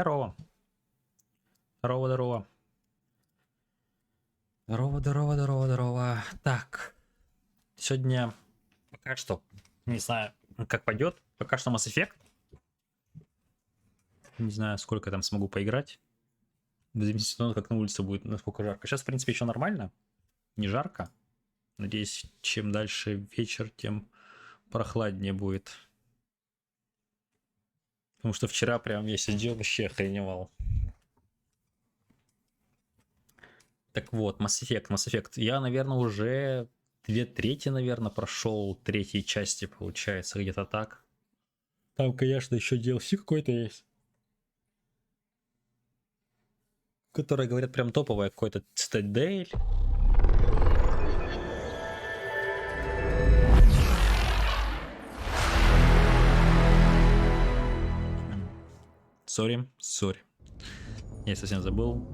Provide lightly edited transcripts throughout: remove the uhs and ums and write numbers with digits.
Здорово. Здорово, здорово. Здорово, здорово, здорово, здорово. Так, сегодня пока что, не знаю, как пойдет. Пока что Mass Effect. Не знаю, сколько там смогу поиграть. В зависимости от того, как на улице будет, насколько жарко. Сейчас, в принципе, еще нормально. Не жарко. Надеюсь, чем дальше вечер, тем прохладнее будет. Потому что вчера прям я сидел, вообще охреневал. Так вот, Mass Effect, Mass Effect. Я, наверное, уже 2/3, наверное, прошел третьей части, получается, где-то так. Там, конечно, еще DLC какой-то есть. Которое, говорят, прям топовое, какой-то Цитадель. Сори, сори. Я совсем забыл.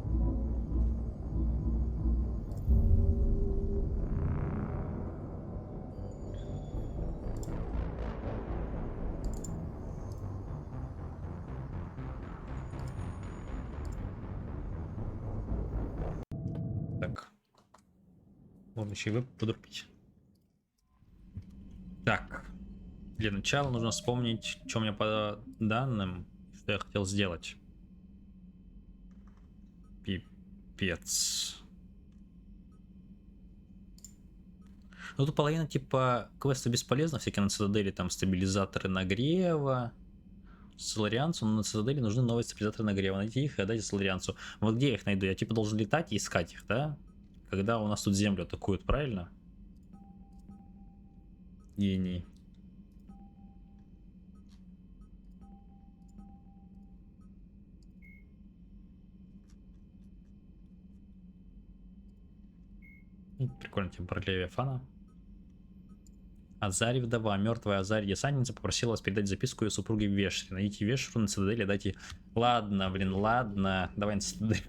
Так. Можно еще и подрубить. Так. Для начала нужно вспомнить, что у меня по данным, что я хотел сделать. Пипец. Ну, тут половина, типа, квеста бесполезна. Всякие на Цитадели, там, стабилизаторы нагрева. Соларианцу, но на Цитадели нужны новые стабилизаторы нагрева. Найти их и отдать Соларианцу. Вот где я их найду? Я, типа, должен летать и искать их, да? Когда у нас тут землю атакуют, правильно? Гений. Прикольно, типа, про Левиафана. Азарь вдова, мертвая Азарь десантница попросила вас передать записку ее супруге Вешре. Найдите Вешру на Цитадели, дайте... Ладно, блин, ладно. Давай на Цитадель.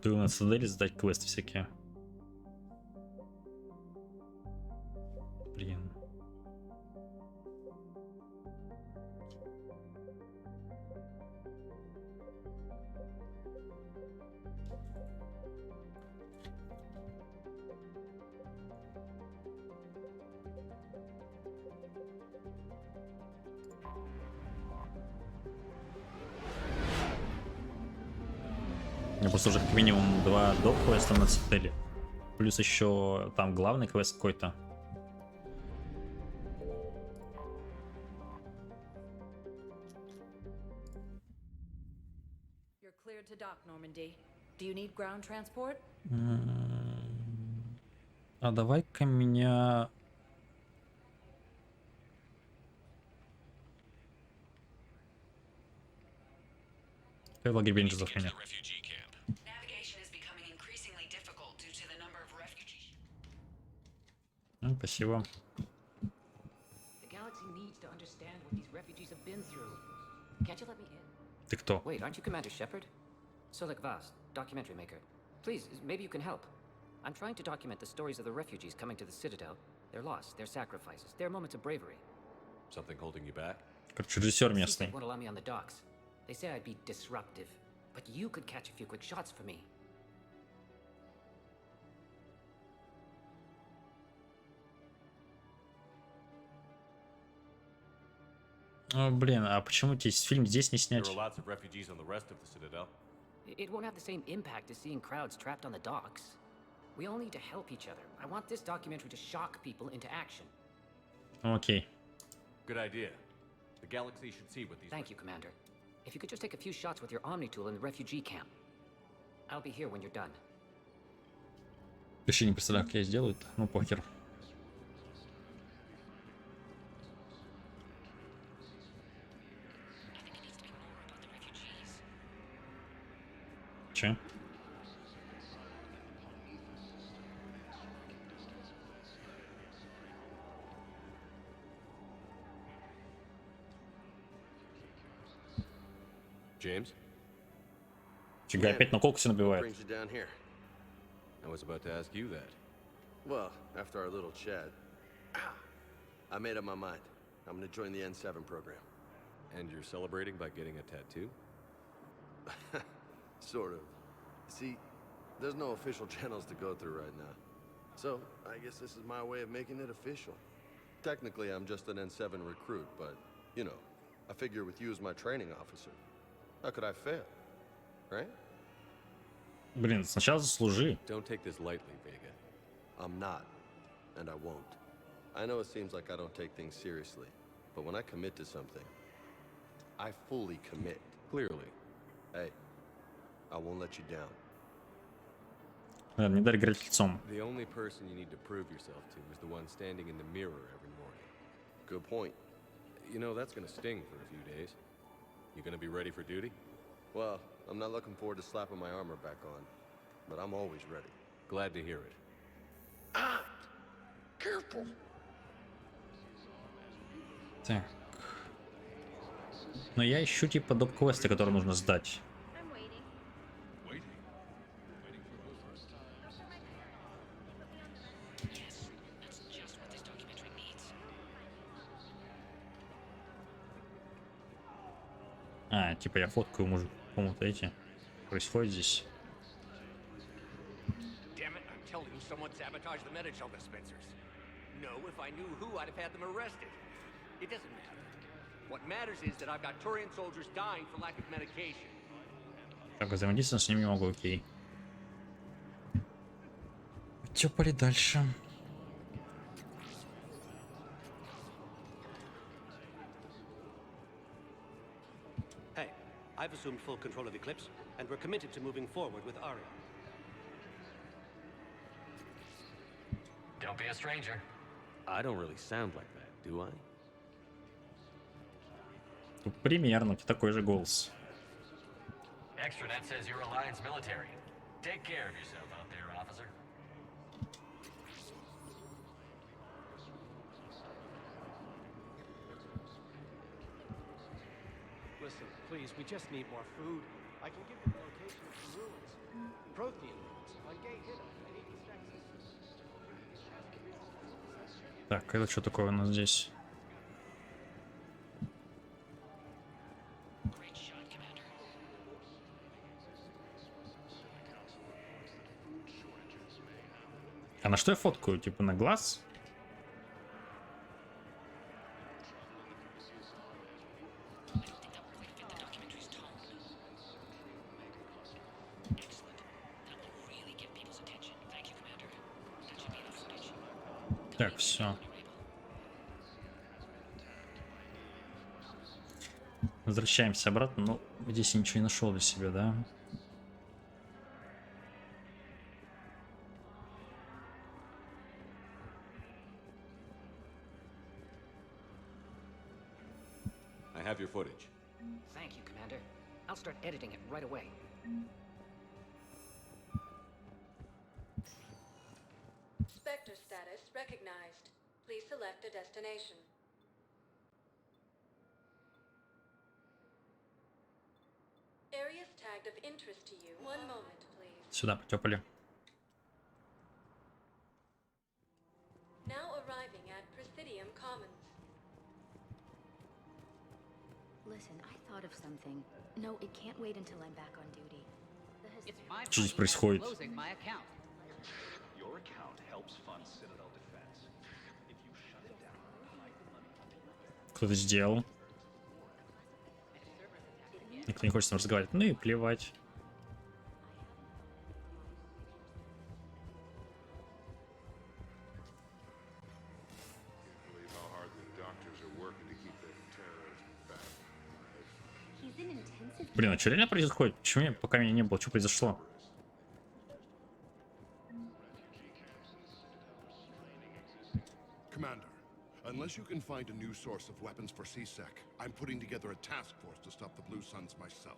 Ты на Цитадели задать квесты всякие. Блин. У меня просто уже как минимум 2 доп квеста на Цитадели. Плюс еще там главный квест какой-то. А давай-ка меня... Лагерь Бенджизов меня. Спасибо. Ты кто? Wait, aren't you Commander Shepard? Solik Vast, documentary maker. Please, maybe you can help. I'm trying to document the stories of the refugees coming to the Citadel. Their loss, their sacrifices, their moments of bravery. Something holding you back? Короче, режиссер The местный. CSEC won't allow me on the docks. They say I'd be disruptive. But you could catch a few quick shots for me. О, блин, а почему тебе фильм здесь не снять? There are lots of refugees on the rest of the Citadel. It won't have the same impact as seeing crowds trapped on the docks. We all need to help each other. I want this documentary to shock people into action. Окей. Good idea. The galaxy should see what these... Thank you, Commander. If you could just take a few shots with your Omni tool in the refugee camp. I'll be here when you're done. Вообще не представляю, как я сделаю-то. Ну, похер. Че? James? Фига, опять на колку все What набивает. brings you down here? I was about to ask you that. Well, after our little chat, I made up my mind. I'm gonna join the N7 program. And you're celebrating by getting a tattoo? Sort of. See, there's no official channels to go through right now. So, I guess this is my way of making it official. Technically, I'm just an N7 recruit, but, you know, I figure with you as my training officer, how could I fail? Right? Блин, сначала заслужи. Don't take this lightly, Vega. I'm not, and I won't. I know it seems like I don't take things seriously, but when I commit to something, I fully commit. Clearly. Hey, I won't let you down. Наверное, не дай играть лицом. The only person you need to prove yourself to is the one standing in the mirror every morning. Good point. You know, that's gonna sting for a few days. You gonna be ready for duty? Well, I'm not looking forward to slapping my armor back on, but I'm always ready. Glad to hear it. Careful! Так. Но я ищу типа доп-квесты, которые нужно сдать. I'm waiting. А, типа я фоткаю мужик. По-моему, эти. Происходит здесь. Damn it, I'm telling you, someone sabotaged the Medichel dispensers. No, if I knew who, I'd have had them arrested. It doesn't matter. What matters is that I've got Turian soldiers dying for lack of medication. Так, взаимодействовать с ними не могу, окей. Тёпали дальше. Hey, I've assumed full control of Eclipse, and we're committed to moving forward with Aria. Don't be a stranger. I don't really sound like that, do I? Тут примерно у тебя такой же голос. Extranet says you're Alliance military. Take care of yourself out there, officer. Listen, please, we just need more food. I can give you the location of some ruins. Prothean ruins on Gay Hill in East Texas. Так, это что такое у нас здесь? А на что я фоткаю? Типа на глаз? Так, все. Возвращаемся обратно. Ну, здесь я ничего не нашел для себя, да? I have your footage. Thank you, Commander. I'll start editing it right away. Spectre status recognized. Please select a destination. Areas tagged of interest to you. One moment, please. Сюда потепали. Now arriving at Presidium Commons. Listen, I thought of something. No, it can't wait until I'm back on duty. It's my Что здесь fault происходит? for closing my account. Your account helps fund Citadel defense. If you shut it down, like the money. Кто это сделал? Никто не хочет с ним разговаривать. Ну и плевать. Believe how hard the doctors are working to keep that terrorist back alive. He's in intensive Блин, а что реально происходит? Почему пока меня не было? Что произошло? Commander, unless you can find a new source of weapons for CSEC, I'm putting together a task force to stop the Blue Suns myself.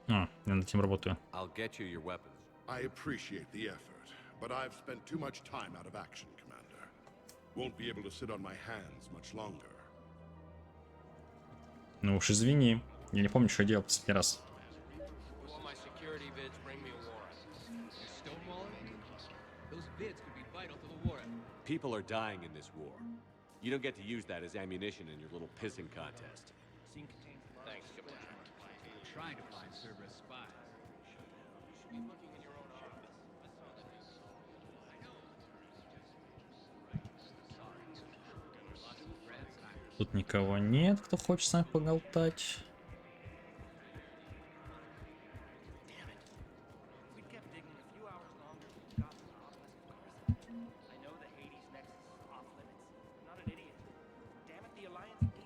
А, я над этим работаю. I'll get you your weapons. I appreciate the effort, but I've spent too much time out of action, Commander. Won't be able to sit on my hands much longer. Ну уж извини. Я не помню, что я делал в последний раз. bids could be vital to the war effort. People are dying in this war. You don't get to use that as ammunition in your little pissing contest. Scene contains Thanks, Commander. We're trying to find Cerberus spies. You should be looking in your own office. I know. Тут никого нет, кто хочет с нами поболтать.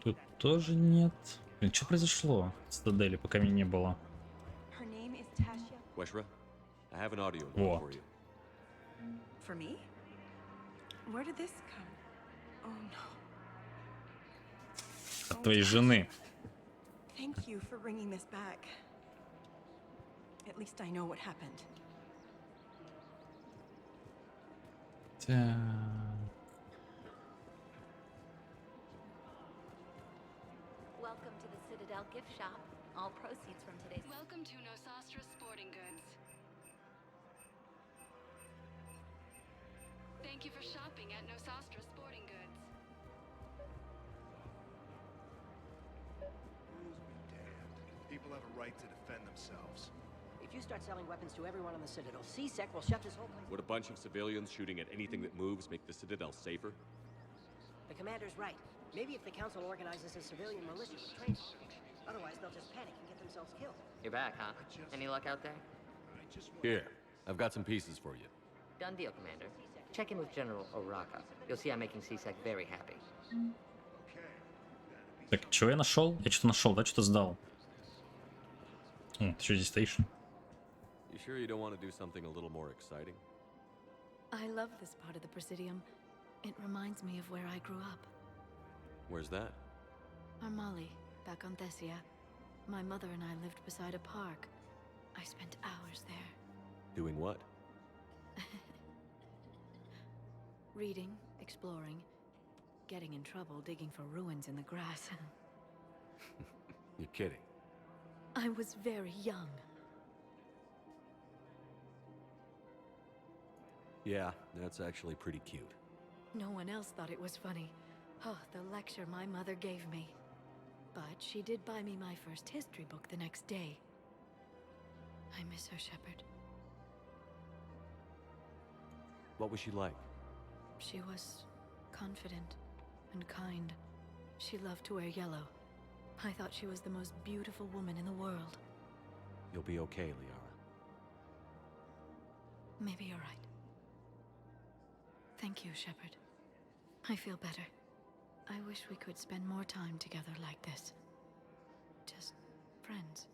Тут тоже нет. Блин, что произошло в Цитадели, пока меня не было? Her name is Tasha. Weshra, I have an audio note Во. for you. For me? Where did this come? Oh no. От твоей жены. Thank you for bringing this back. At least I know what happened. Так. Welcome to the Citadel gift shop. All proceeds from today's... Welcome to Nosastra Sporting Goods. Thank you for shopping at Nosastra Sporting Goods. People have a right to defend themselves. If you start selling weapons to everyone on the Citadel, CSEC will shut this whole place. Would a bunch of civilians shooting at anything that moves make the Citadel safer? The commander's right. Maybe if the council organizes a civilian militia with training. Otherwise, they'll just panic and get themselves killed. You're back, huh? Any luck out there? Here, I've got some pieces for you. Done deal, Commander. Check in with General Oraka. You'll see I'm making CSEC very happy. Так, чего я нашел? Я что-то нашел, да? Что-то сдал. О, ты что здесь стоишь? You sure you don't want to do something a little more exciting? I love this part of the Presidium. It reminds me of where I grew up. Where's that? Armali, back on Thessia. My mother and I lived beside a park. I spent hours there. Doing what? Reading, exploring, getting in trouble digging for ruins in the grass. You're kidding. I was very young. Yeah, that's actually pretty cute. No one else thought it was funny. Oh, the lecture my mother gave me. But she did buy me my first history book the next day. I miss her, Shepard. What was she like? She was confident and kind. She loved to wear yellow. I thought she was the most beautiful woman in the world. You'll be okay, Liara. Maybe you're right. Thank you, Shepard. I feel better. I wish we could spend more time together like this. Just friends.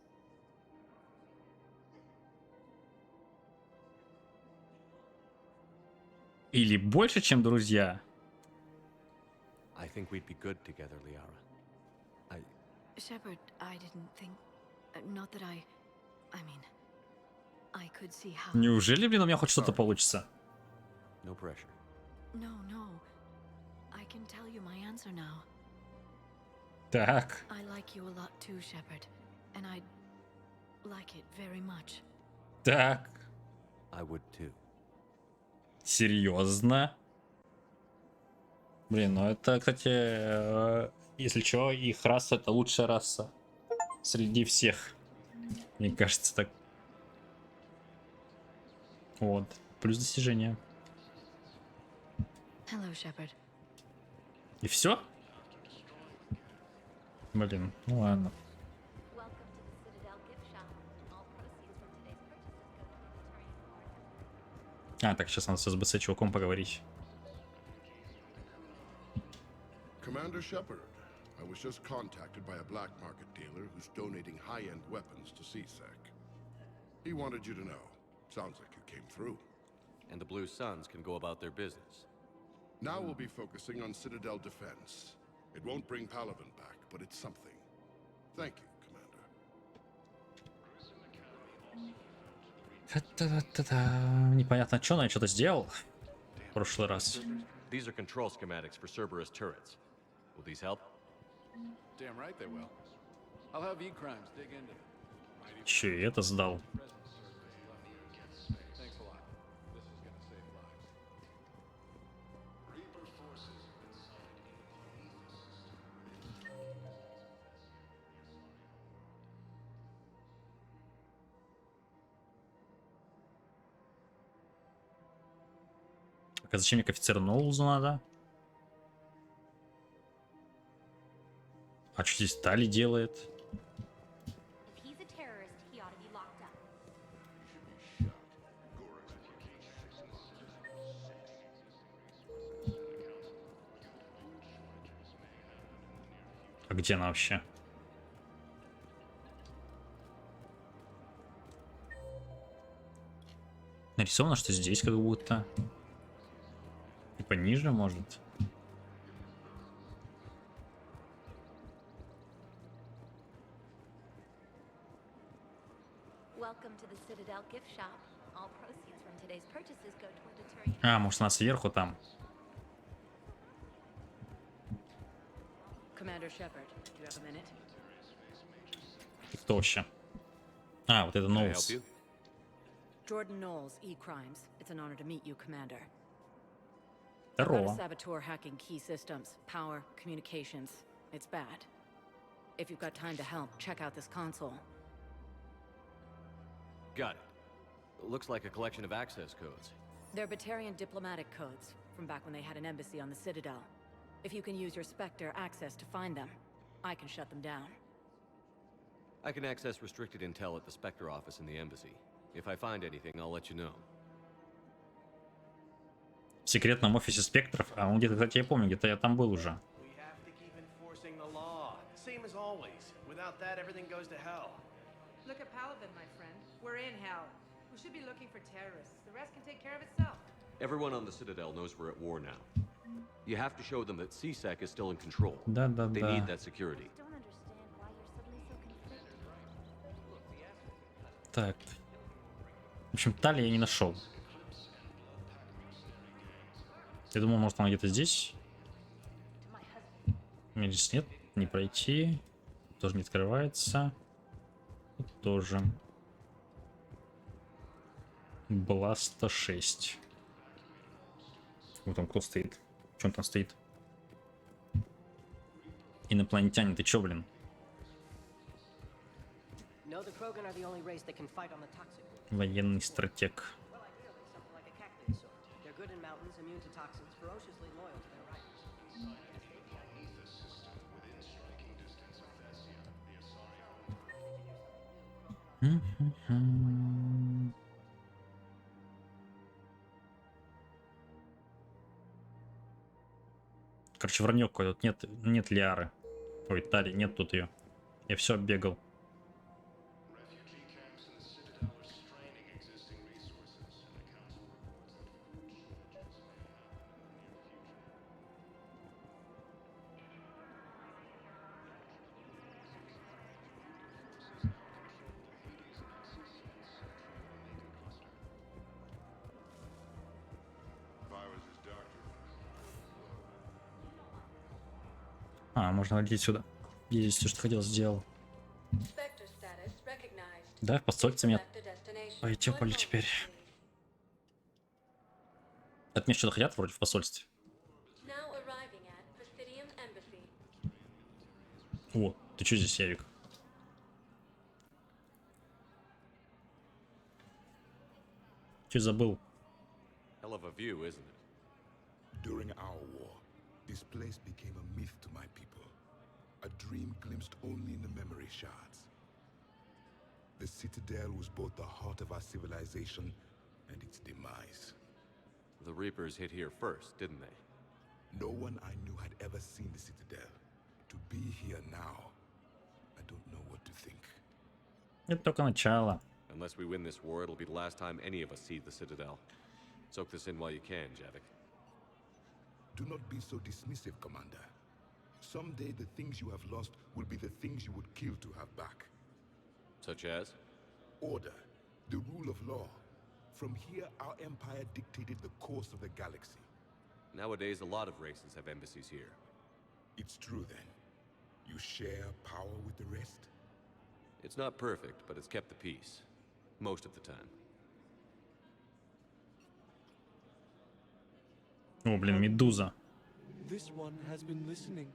Или больше, чем друзья. I think we'd be good together, Liara. Shepard, I didn't think... not that I mean... I could see how... Неужели, блин, у меня хоть что-то получится? No pressure. No. I can tell you my answer now. Так. I like you a lot too, Shepard. And I'd like it very much. Так. I would too. Серьезно? Блин, ну это, кстати, если чё, их раса это лучшая раса среди всех. Мне кажется, так. Вот. Плюс достижения. Hello, Shepard. И все? Блин, ну ладно. А, так, сейчас надо с СБС чуваком поговорить. Commander Shepard, I was just contacted by a black market dealer who's donating high-end weapons to CSEC. He wanted you to know. Sounds like it came through. And the Blue Suns can go about their business. Now we'll be focusing on Citadel defense. It won't bring Palaven back, but it's something. Thank you, Commander. Непонятно, что, но я что-то сделал в прошлый раз. These are control schematics for Cerberus turrets. Will these help? Damn right they will. I'll have E-Crimes dig into them. Че, и это сдал. Thanks a lot. This is gonna save lives. Так, а зачем мне к офицеру Ноулзу надо? А что здесь Тали делает? If he's a terrorist, he ought to be locked up. А где она вообще? Нарисовано, что здесь как будто. Типа ниже, может. Welcome to the Citadel gift shop. All proceeds from today's purchases go toward deterring. А, может она сверху там. Commander Shepard, do you have a minute? Ты кто вообще? А, вот это Can I help Ноулз. you? Jordan Knowles, E-Crimes. It's an honor to meet you, Commander. I've got Здорово. a saboteur hacking key systems, power, communications. It's bad. If you've got time to help, check out this console. Got it. Looks like a collection of access codes. They're Batarian diplomatic codes from back when they had an embassy on the Citadel. If you can use your Spectre access to find them, I can shut them down. I can access restricted intel at the Spectre office in the embassy. If I find anything, I'll let you know. В секретном офисе спектров. А он где-то, кстати, я помню, где-то я там был уже. We have to keep enforcing the law. Same as always. Without that, everything goes to hell. Look at Paladin, my friend. We're in hell. We should be looking for terrorists. The rest can take care of itself. Everyone on the Citadel knows we're at war now. You have to show them that CSEC is still in control. Да, да, They да. need that security. Don't understand why you're suddenly so conflicted. Так. В общем, Тали я не нашел. Я думал, может, она где-то здесь. Или здесь нет, не пройти. Тоже не открывается. Тут тоже. Была 106. Вот там кто стоит? Че он там стоит? Инопланетянин, ты чё, блин? No, the Krogan are the only race that can fight on the toxic. Военный стратег. Well, ideally, something like a cactus sort. They're good in mountains, immune to toxins, ferociously loyal to their riders. Короче, вранье какое-то. Тут нет Лиары. Ой, Тали, нет тут ее. Я все оббегал. А, можно лететь сюда. Я здесь все, что хотел, сделал. Spectre status recognized. Да, в посольстве меня Select a destination. поэтепали One теперь. moment, От меня что-то хотят вроде в посольстве. please. Now arriving at Presidium Embassy. О, ты что здесь, Ярик? Че забыл? Hell of a view, isn't it? During our war, this place became a myth to my people. A dream glimpsed only in the memory shards. The Citadel was both the heart of our civilization and its demise. The Reapers hit here first, didn't they? No one I knew had ever seen the Citadel. To be here now, I don't know what to think. Это только начало. Unless we win this war, it'll be the last time any of us see the Citadel. Soak this in while you can, Javik. Do not be so dismissive, Commander. Someday the things you have lost will be the things you would kill to have back. Such as? Order, the rule of law. From here, our empire dictated the course of the galaxy. Nowadays, a lot of races have embassies here. It's true then. You share power with the rest? It's not perfect, but it's kept the peace. Most of the time. О, блин, Медуза. This one has been listening.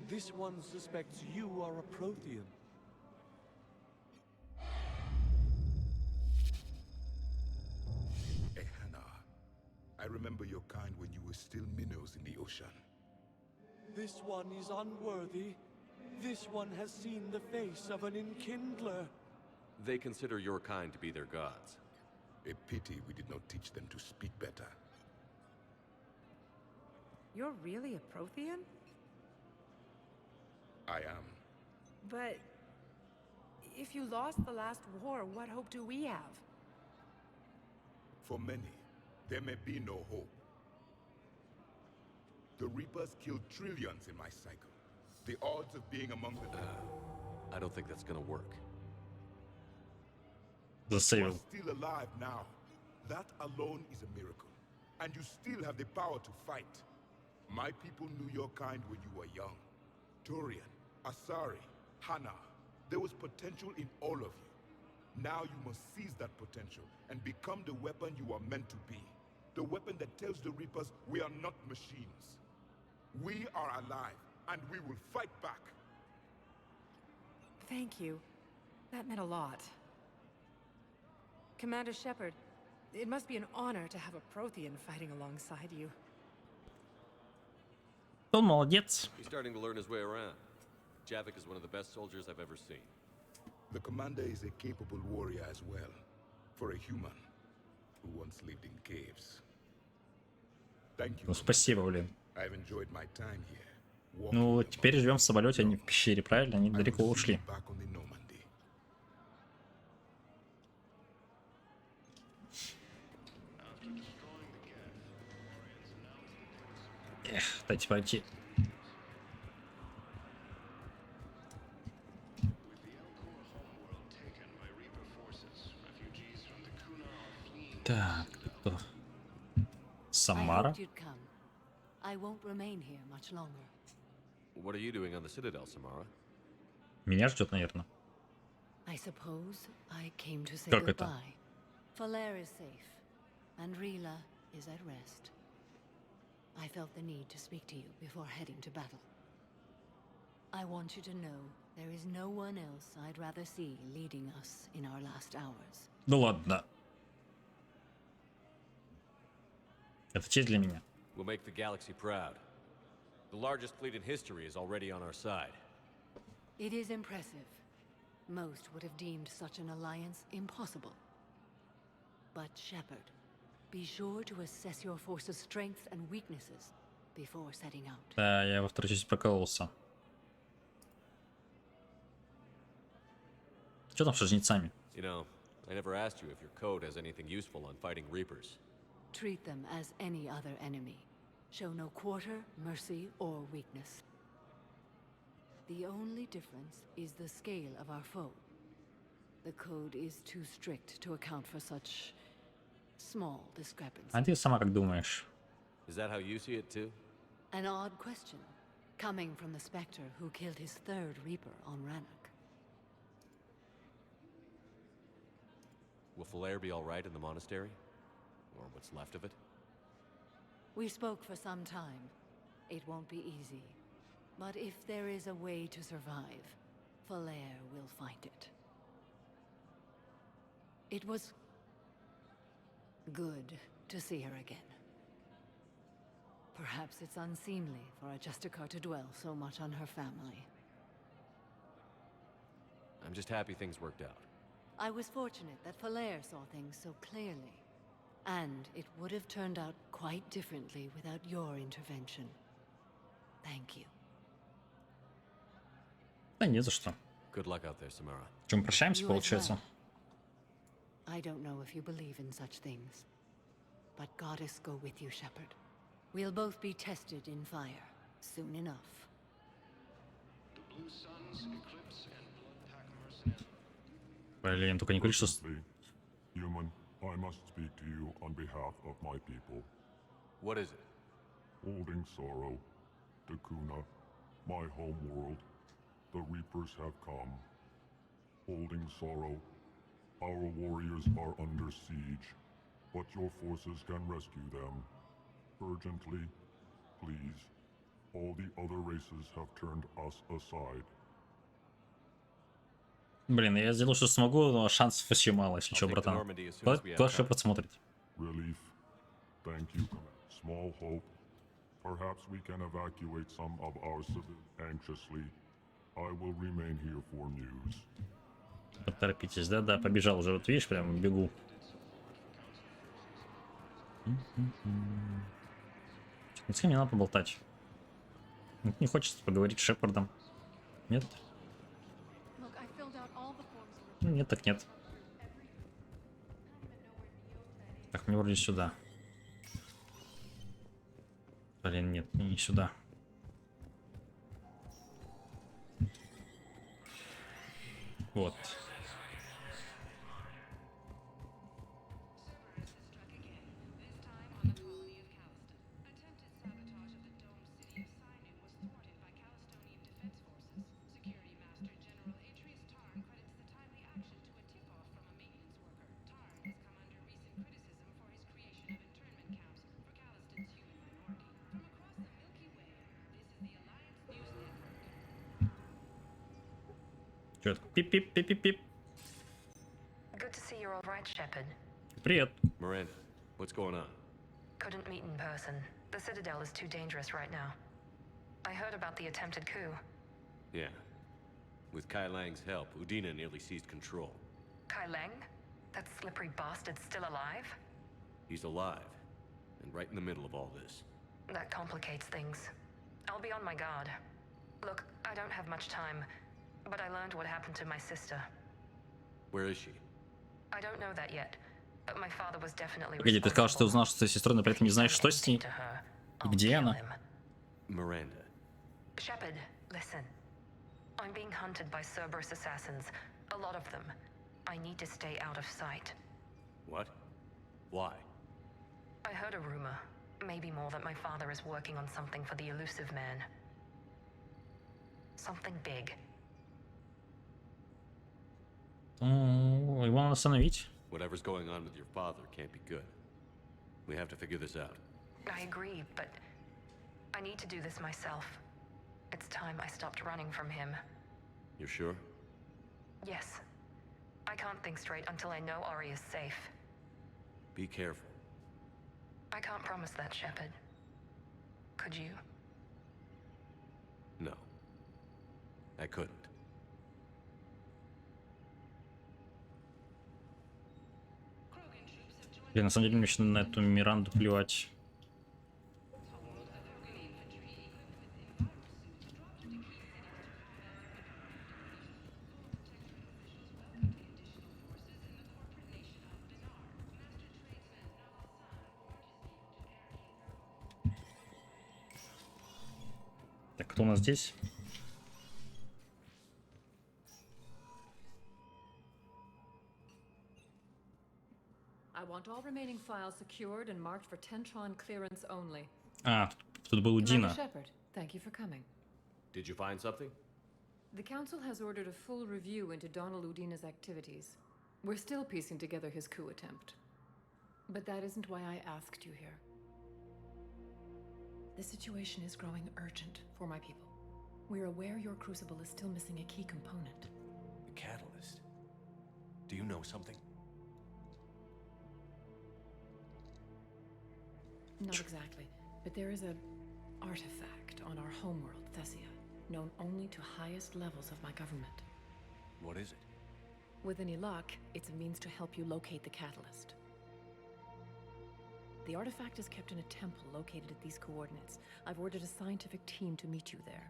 This one suspects you are a Prothean. Ehana. I remember your kind when you were still minnows in the ocean. This one is unworthy. This one has seen the face of an enkindler. They consider your kind to be their gods. A pity we did not teach them to speak better. You're really a Prothean? I am. But if you lost the last war, what hope do we have? For many, there may be no hope. The Reapers killed trillions in my cycle. The odds of being among the I don't think that's gonna work. You are Засейвил. still alive now. That alone is a miracle. And you still have the power to fight. My people knew your kind when you were young. Turian, Asari, Hana. There was potential in all of you. Now you must seize that potential and become the weapon you are meant to be. The weapon that tells the Reapers we are not machines. We are alive, and we will fight back. Thank you. That meant a lot. Commander Shepard, it must be an honor to have a Prothean fighting alongside you. Он молодец. He's starting to learn his way around. Javik is one of the best soldiers I've ever seen. The commander is a capable warrior as well, for a human who once lived in caves. Thank you. Ну, спасибо, блин. I've enjoyed my time here. Ну, теперь живем в самолете, они в пещере, правильно? Они далеко ушли. Back on the Normandy. Эх, дайте пойти. Так, кто? I Самара? hoped you'd come. I won't remain here much longer. What are you doing on the Citadel, Samara? Меня ждет, наверное. I suppose I came to say Как это? goodbye. Falair is safe, and Rila is at rest. I felt the need to speak to you before heading to battle. I want you to know there is no one else I'd rather see leading us in our last hours. Ну ладно. Это честь для меня. We'll make the galaxy proud. The largest fleet in history is already on our side. It is impressive. Most would have deemed such an alliance impossible. But Shepard, be sure to assess your force's strengths and weaknesses before setting out. Да, я во второй части прокололся. Что там с жнецами? You know, I never asked you if your code has anything useful on fighting Reapers. Treat them as any other enemy. Show no quarter, mercy, or weakness. The only difference is the scale of our foe. The code is too strict to account for such small discrepancies. А ты сама как думаешь? Is that how you see it too? An odd question, coming from the Spectre who killed his third Reaper on Rannoch. Will Falair be alright in the monastery? Or what's left of it? We spoke for some time. It won't be easy. But if there is a way to survive, Falair will find it. It was good to see her again. Perhaps it's unseemly for a Justicar to dwell so much on her family. I'm just happy things worked out. I was fortunate that Falair saw things so clearly. And it would have turned out quite differently without your intervention. Thank you. Да не за что. Good luck out there, Samara. Чем прощаемся, You as получается? I don't know if you believe in such things, but Goddess go with you, Shepard. We'll both be tested in fire soon enough. The Blue Suns, Eclipse, and Bloodpack mercenaries. Блин, только не говори, что... Human, I must speak to you on behalf of my people. What is it? Holding Sorrow, Dakuna, my home world, the Reapers have come. Holding Sorrow, our warriors are under siege, but your forces can rescue them. Urgently, please. All the other races have turned us aside. Блин, я сделал, что смогу, но шансов вообще мало, если что, братан. Кто Шепард смотрит? Relief, Thank you, Commander. Small hope. Perhaps we can evacuate some of our civilians anxiously. I will remain here for news. Поторопитесь, да-да, побежал уже, вот видишь, прям бегу. С кем мне надо поболтать? Не хочется поговорить с Шепардом. Нет? Ну, нет, так нет. Так, мне вроде сюда. Блин, нет, не сюда. Вот. Чё-то пип-пип-пип-пип-пип. Good to see you're all right, Shepard. Привет. Miranda, what's going on? Couldn't meet in person. The Citadel is too dangerous right now. I heard about the attempted coup. Yeah. With Kai Lang's help, Udina nearly seized control. Kai Leng? That slippery bastard's still alive? He's alive, and right in the middle of all this. That complicates things. I'll be on my guard. Look, I don't have much time, but I learned what happened to my sister. Where is she? I don't know that yet, but my father was definitely Погоди, ты сказал, что ты узнал, что ты сестрой, но при этом не знаешь, что с ней? И где она? Miranda. Shepard, listen. I'm being hunted by Cerberus assassins. A lot of them. I need to stay out of sight. What? Why? I heard a rumor, maybe more, that my father is working on something for the Elusive Man. Something big. Его надо остановить. Whatever's going on with your father can't be good. We have to figure this out. I agree, but I need to do this myself. It's time I stopped running from him. You're sure? Yes. I can't think straight until I know Ori is safe. Be careful. I can't promise that, Shepard. Could you? No. I couldn't. Блин, на самом деле мне еще на эту Миранду плевать. Так, кто у нас здесь? I want all remaining files secured and marked for Tentron clearance only. А, тут был Удина. Commander Shepard, thank you for coming. Did you find something? The Council has ordered a full review into Donald Udina's activities. We're still piecing together his coup attempt. But that isn't why I asked you here. The situation is growing urgent for my people. We're aware your crucible is still missing a key component. The catalyst. Do you know something? Not exactly, but there is an artifact on our homeworld, Thessia, known only to highest levels of my government. What is it? With any luck, it's a means to help you locate the catalyst. The artifact is kept in a temple located at these coordinates. I've ordered a scientific team to meet you there.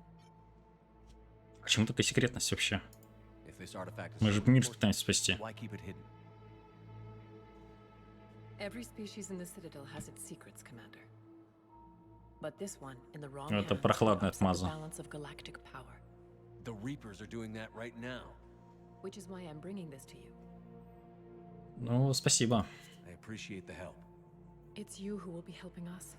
Почему такая секретность вообще? If this artifact is Мы же мир пытаемся спасти. why keep it hidden? Every species in the Citadel has its secrets, Commander. But this one, in the wrong Это hands, прохладная upsets the отмаза. balance of galactic power. The Reapers are doing that right now. Which is why I'm bringing this to you. Ну, спасибо. I appreciate the help. It's you who will be helping us.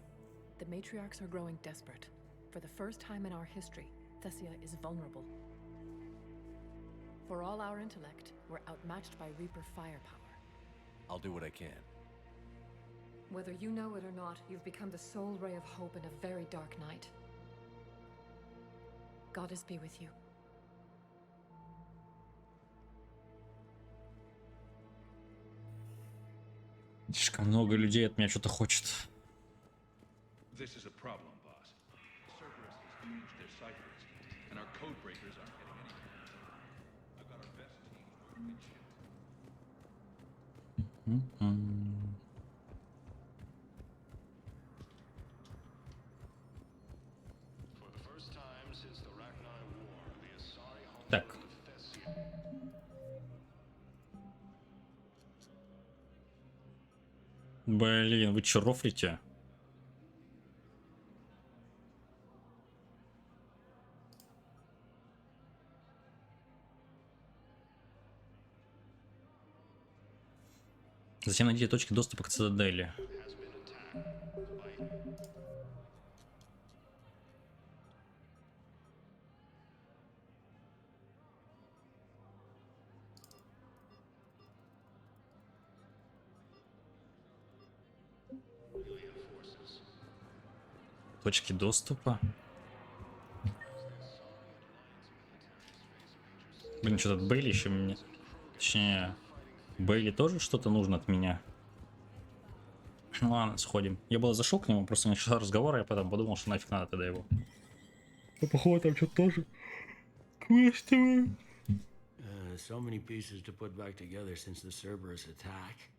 The matriarchs are growing desperate. For the first time in our history, Thessia is vulnerable. For all our intellect, we're outmatched by Reaper firepower. I'll do what I can. Whether you know it or not, you've become the sole ray of hope in a very dark night. Goddess be with you. Слишком много людей от меня что-то хочет. This is a problem, boss. Cerberus has changed their ciphers, and our code breakers aren't getting anywhere. I've got our best team working in shit. Так. Блин, вы чё рофлите? Затем найдите точки доступа к цитадели. Точки доступа. Блин, что-то Бейли еще мне... Точнее, Бейли тоже что-то нужно от меня. Ну ладно, сходим. Я было зашел к нему, просто начал разговор, я потом подумал, что нафиг надо тогда его. Ну, походу, там что-то тоже. Квестовые. So many pieces to put back together since the Cerberus attack.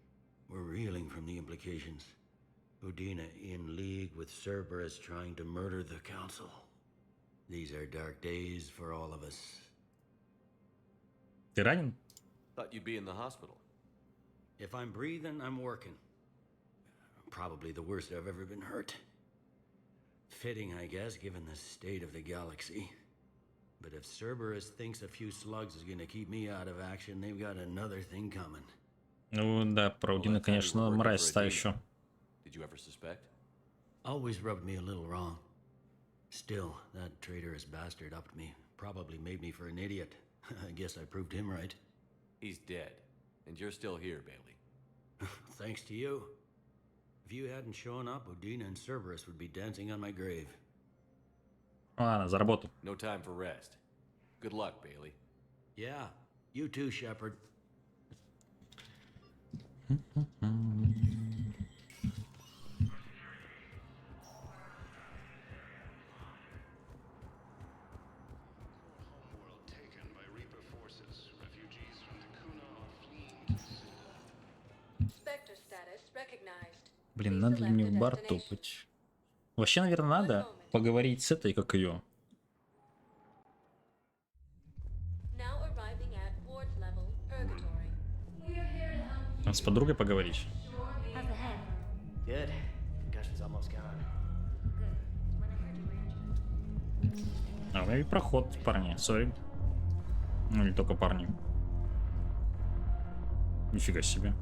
We're reeling from the implications. Udina in league with Cerberus trying to murder the Council. These are dark days for all of us. Ты ранен? Thought you'd be in the hospital. If I'm breathing, I'm working. Probably the worst I've ever been hurt. Fitting, I guess, given the state of the galaxy. But if Cerberus thinks a few slugs is gonna keep me out of action, they've got another thing coming. Ну да, про Удина, конечно, мразь та еще. Did you ever suspect? Always rubbed me a little wrong. Still, that traitorous bastard upped me. Probably made me for an idiot. I guess I proved him right. He's dead. And you're still here, Bailey. Thanks to you. If you hadn't shown up, Udina and Cerberus would be dancing on my grave. Ладно, за работу. No time for rest. Good luck, Bailey. Yeah, you too, Shepard. Spectre status recognized. Блин, надо ли мне в бар топать? Вообще, наверное, надо поговорить с этой, как ее. Now arriving at ward level purgatory. С подругой поговорить. How's the head? Good. Concussion's almost gone. А, у меня и проход, парни, сори. Ну, не только парни. Нифига себе.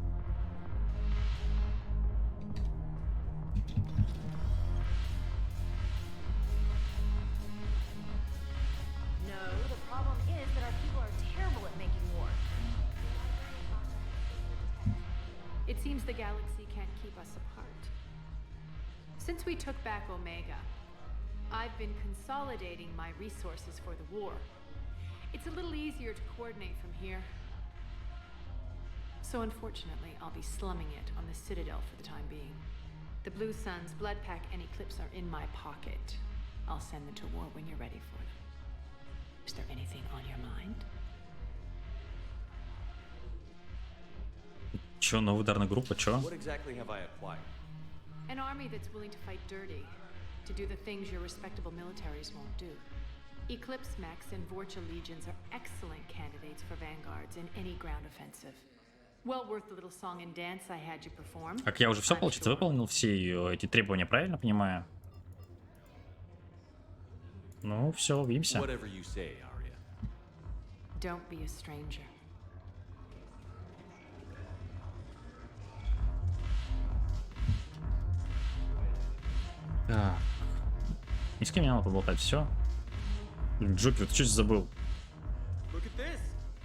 It seems the galaxy can't keep us apart. Since we took back Omega, I've been consolidating my resources for the war. It's a little easier to coordinate from here. So unfortunately, I'll be slumming it on the Citadel for the time being. The Blue Suns, Bloodpack, and Eclipse are in my pocket. I'll send them to war when you're ready for them. Is there anything on your mind? Чё, новая ударная группа, чё? What exactly have I acquired? An army that's willing to fight dirty, to do the things your respectable militaries won't do. Eclipse Max and Vorcha legions are excellent candidates for vanguards in any ground offensive. Well worth the little song and dance I had you perform. Так я уже все, получается, выполнил все эти требования, правильно понимаю? Ну, все, увидимся. Whatever you say, Arya. Don't be a stranger. Так. Ни с кем не надо поболтать, все. Джокер, ты что здесь забыл? Look at this.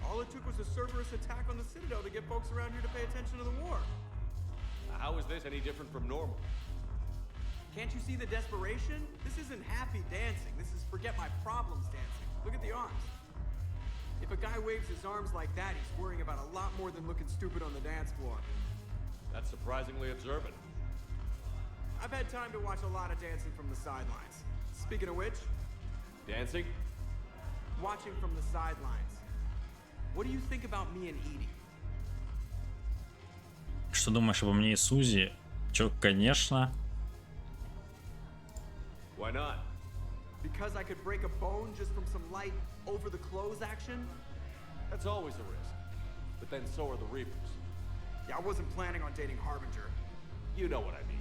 All it took was a Cerberus attack on the Citadel to get folks around here to pay attention to the war. How is this any different from normal? Can't you see the desperation? This isn't happy dancing. This is forget my problems dancing. Look at the arms. If a guy waves his arms like that, he's worrying about a lot more than looking stupid on the dance floor. That's surprisingly observant. I've had time to watch a lot of dancing from the sidelines. Speaking of which, Dancing? watching from the sidelines. What do you think about me and Edie? Что думаешь обо мне и Сузи? Чё, конечно. Why not? Because I could break a bone just from some light over the clothes action? That's always a risk. But then so are the Reapers. Yeah, I wasn't planning on dating Harbinger. You know what I mean.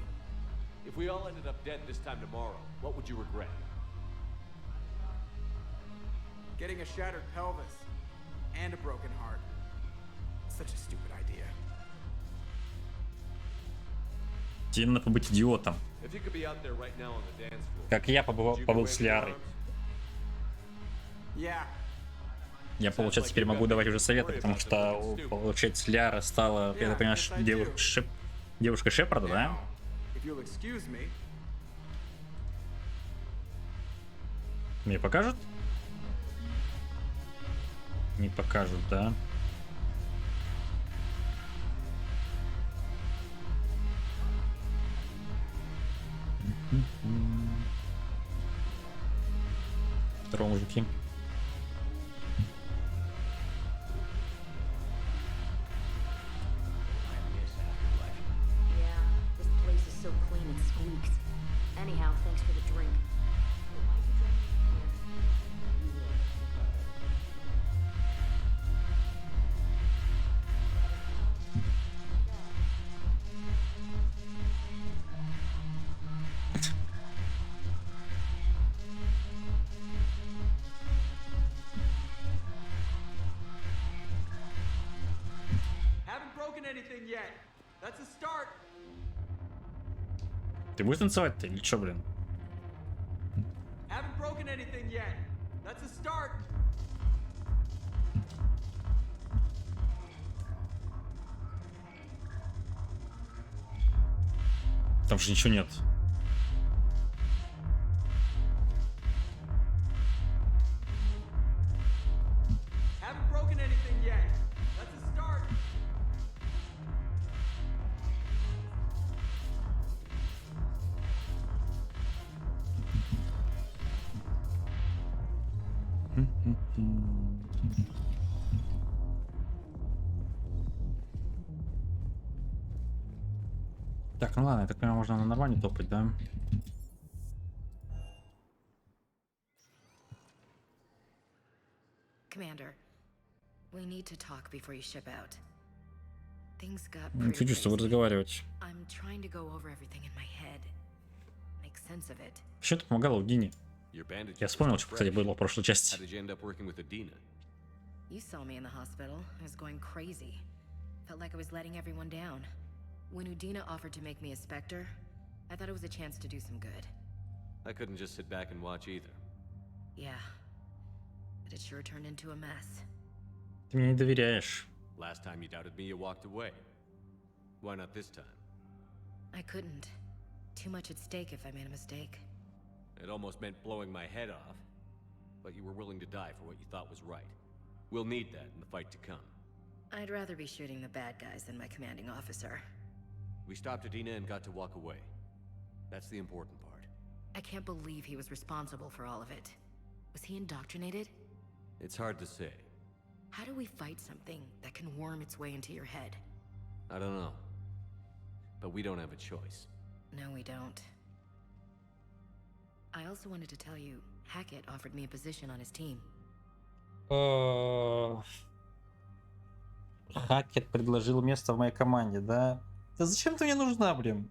If we all ended up dead this time tomorrow, what would you regret? Getting a shattered pelvis and a broken heart. Such a stupid idea. Тебе надо побыть идиотом. If you could be out there right now on the dance floor, Как я would you побыл wave с your Лярой. arms? Yeah. Я, получается, теперь могу давать уже советы, потому что, получается, Ляра стала, я так понимаю, девушкой Шепарда, да? If you'll excuse me. Мне покажут? Не покажут, да? Здорово, мужики. Yeah, this place is so clean it squeaks. Anyhow, thanks for the drink. Haven't broken anything yet. That's a start. Ты будешь танцевать-то или чё, блин? Haven't broken anything yet. That's a start. Там же ничего нет. Haven't broken anything yet. That's a start. Так, ну ладно, я так понимаю, можно на нормально топать, да? Commander, we need to talk before you ship out. Things got Не pretty хочу с тобой crazy. разговаривать. I'm trying to go over everything in my head. Make sense of it. Почему ты помогала Удине? Your bandages Я are вспомнил, still что, кстати, fresh. было в прошлой How части. did you end up working with Adina? You saw me in the hospital. I was going crazy. Felt like I was letting everyone down. When Udina offered to make me a Spectre, I thought it was a chance to do some good. I couldn't just sit back and watch either. Yeah. But it sure turned into a mess. Ты мне не доверяешь. Last time you doubted me, you walked away. Why not this time? I couldn't. Too much at stake if I made a mistake. It almost meant blowing my head off. But you were willing to die for what you thought was right. We'll need that in the fight to come. I'd rather be shooting the bad guys than my commanding officer. We stopped Adina and got to walk away. That's the important part. I can't believe he was responsible for all of it. Was he indoctrinated? It's hard to say. How do we fight something that can worm its way into your head? I don't know. But we don't have a choice. No, we don't. I also wanted to tell you, Hackett offered me a position on his team. Хакет предложил место в моей команде, да? Да зачем ты мне нужна, блин?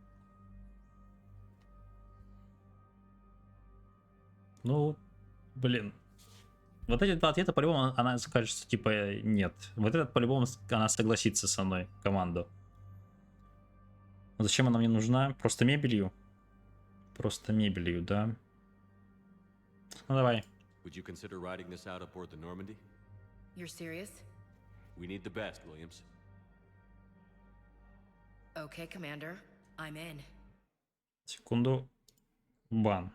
Ну, блин. Вот эти два ответа, по-любому, она скажет, что типа нет. Вот этот, по-любому, она согласится со мной, команду. Но зачем она мне нужна? Просто мебелью? Просто мебелью, да? Ну, давай. Would you consider riding this out aboard the Normandy? You're serious? We need the best, Williams. Okay, Commander. I'm in. Секунду. Бан.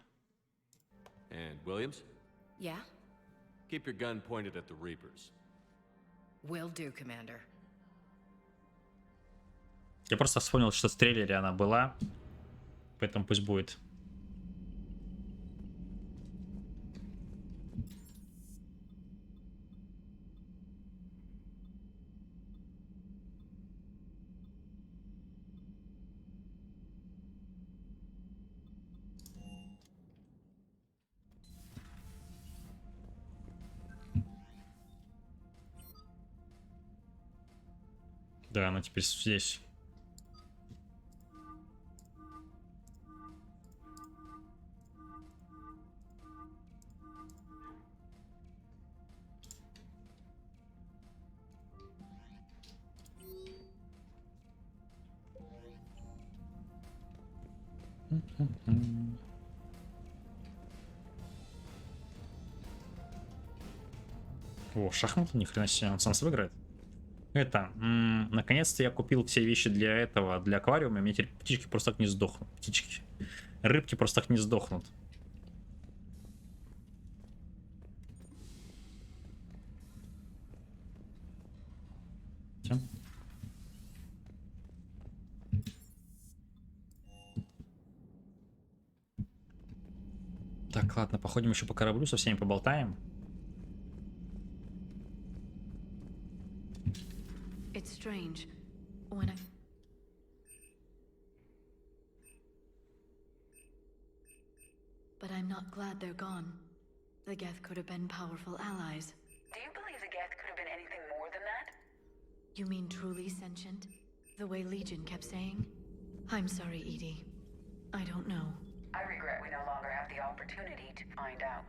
And Williams? Yeah? Keep your gun pointed at the Reapers. Will do, Commander. Я просто вспомнил, что в трейлере она была. Поэтому пусть будет. Да, она теперь здесь. О, шахматы, ни хрена себе, он сам собой играет. Это, наконец-то я купил все вещи для этого, для аквариума, и мне теперь птички просто так не сдохнут. Птички. Рыбки просто так не сдохнут. Всё. Так, ладно, походим еще по кораблю, со всеми поболтаем. It's strange. When I... But I'm not glad they're gone. The Geth could have been powerful allies. Do you believe the Geth could have been anything more than that? You mean truly sentient? The way Legion kept saying? I'm sorry, Edie. I don't know. I regret we no longer have the opportunity to find out.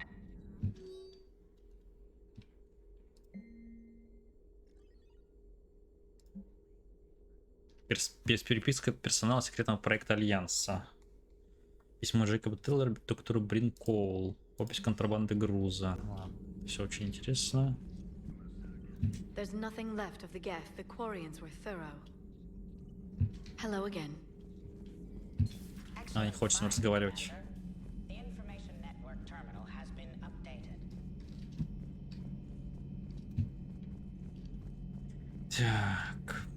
Переписка персонала секретного проекта Альянса. Письмо Джейкоба Тейлора, доктору Бринкоул. Опись контрабанды груза. Все очень интересно. There's nothing left of the Geth. The Quarians were thorough. Hello again. А, не хочет с ним разговаривать. The information network terminal has been updated. Так.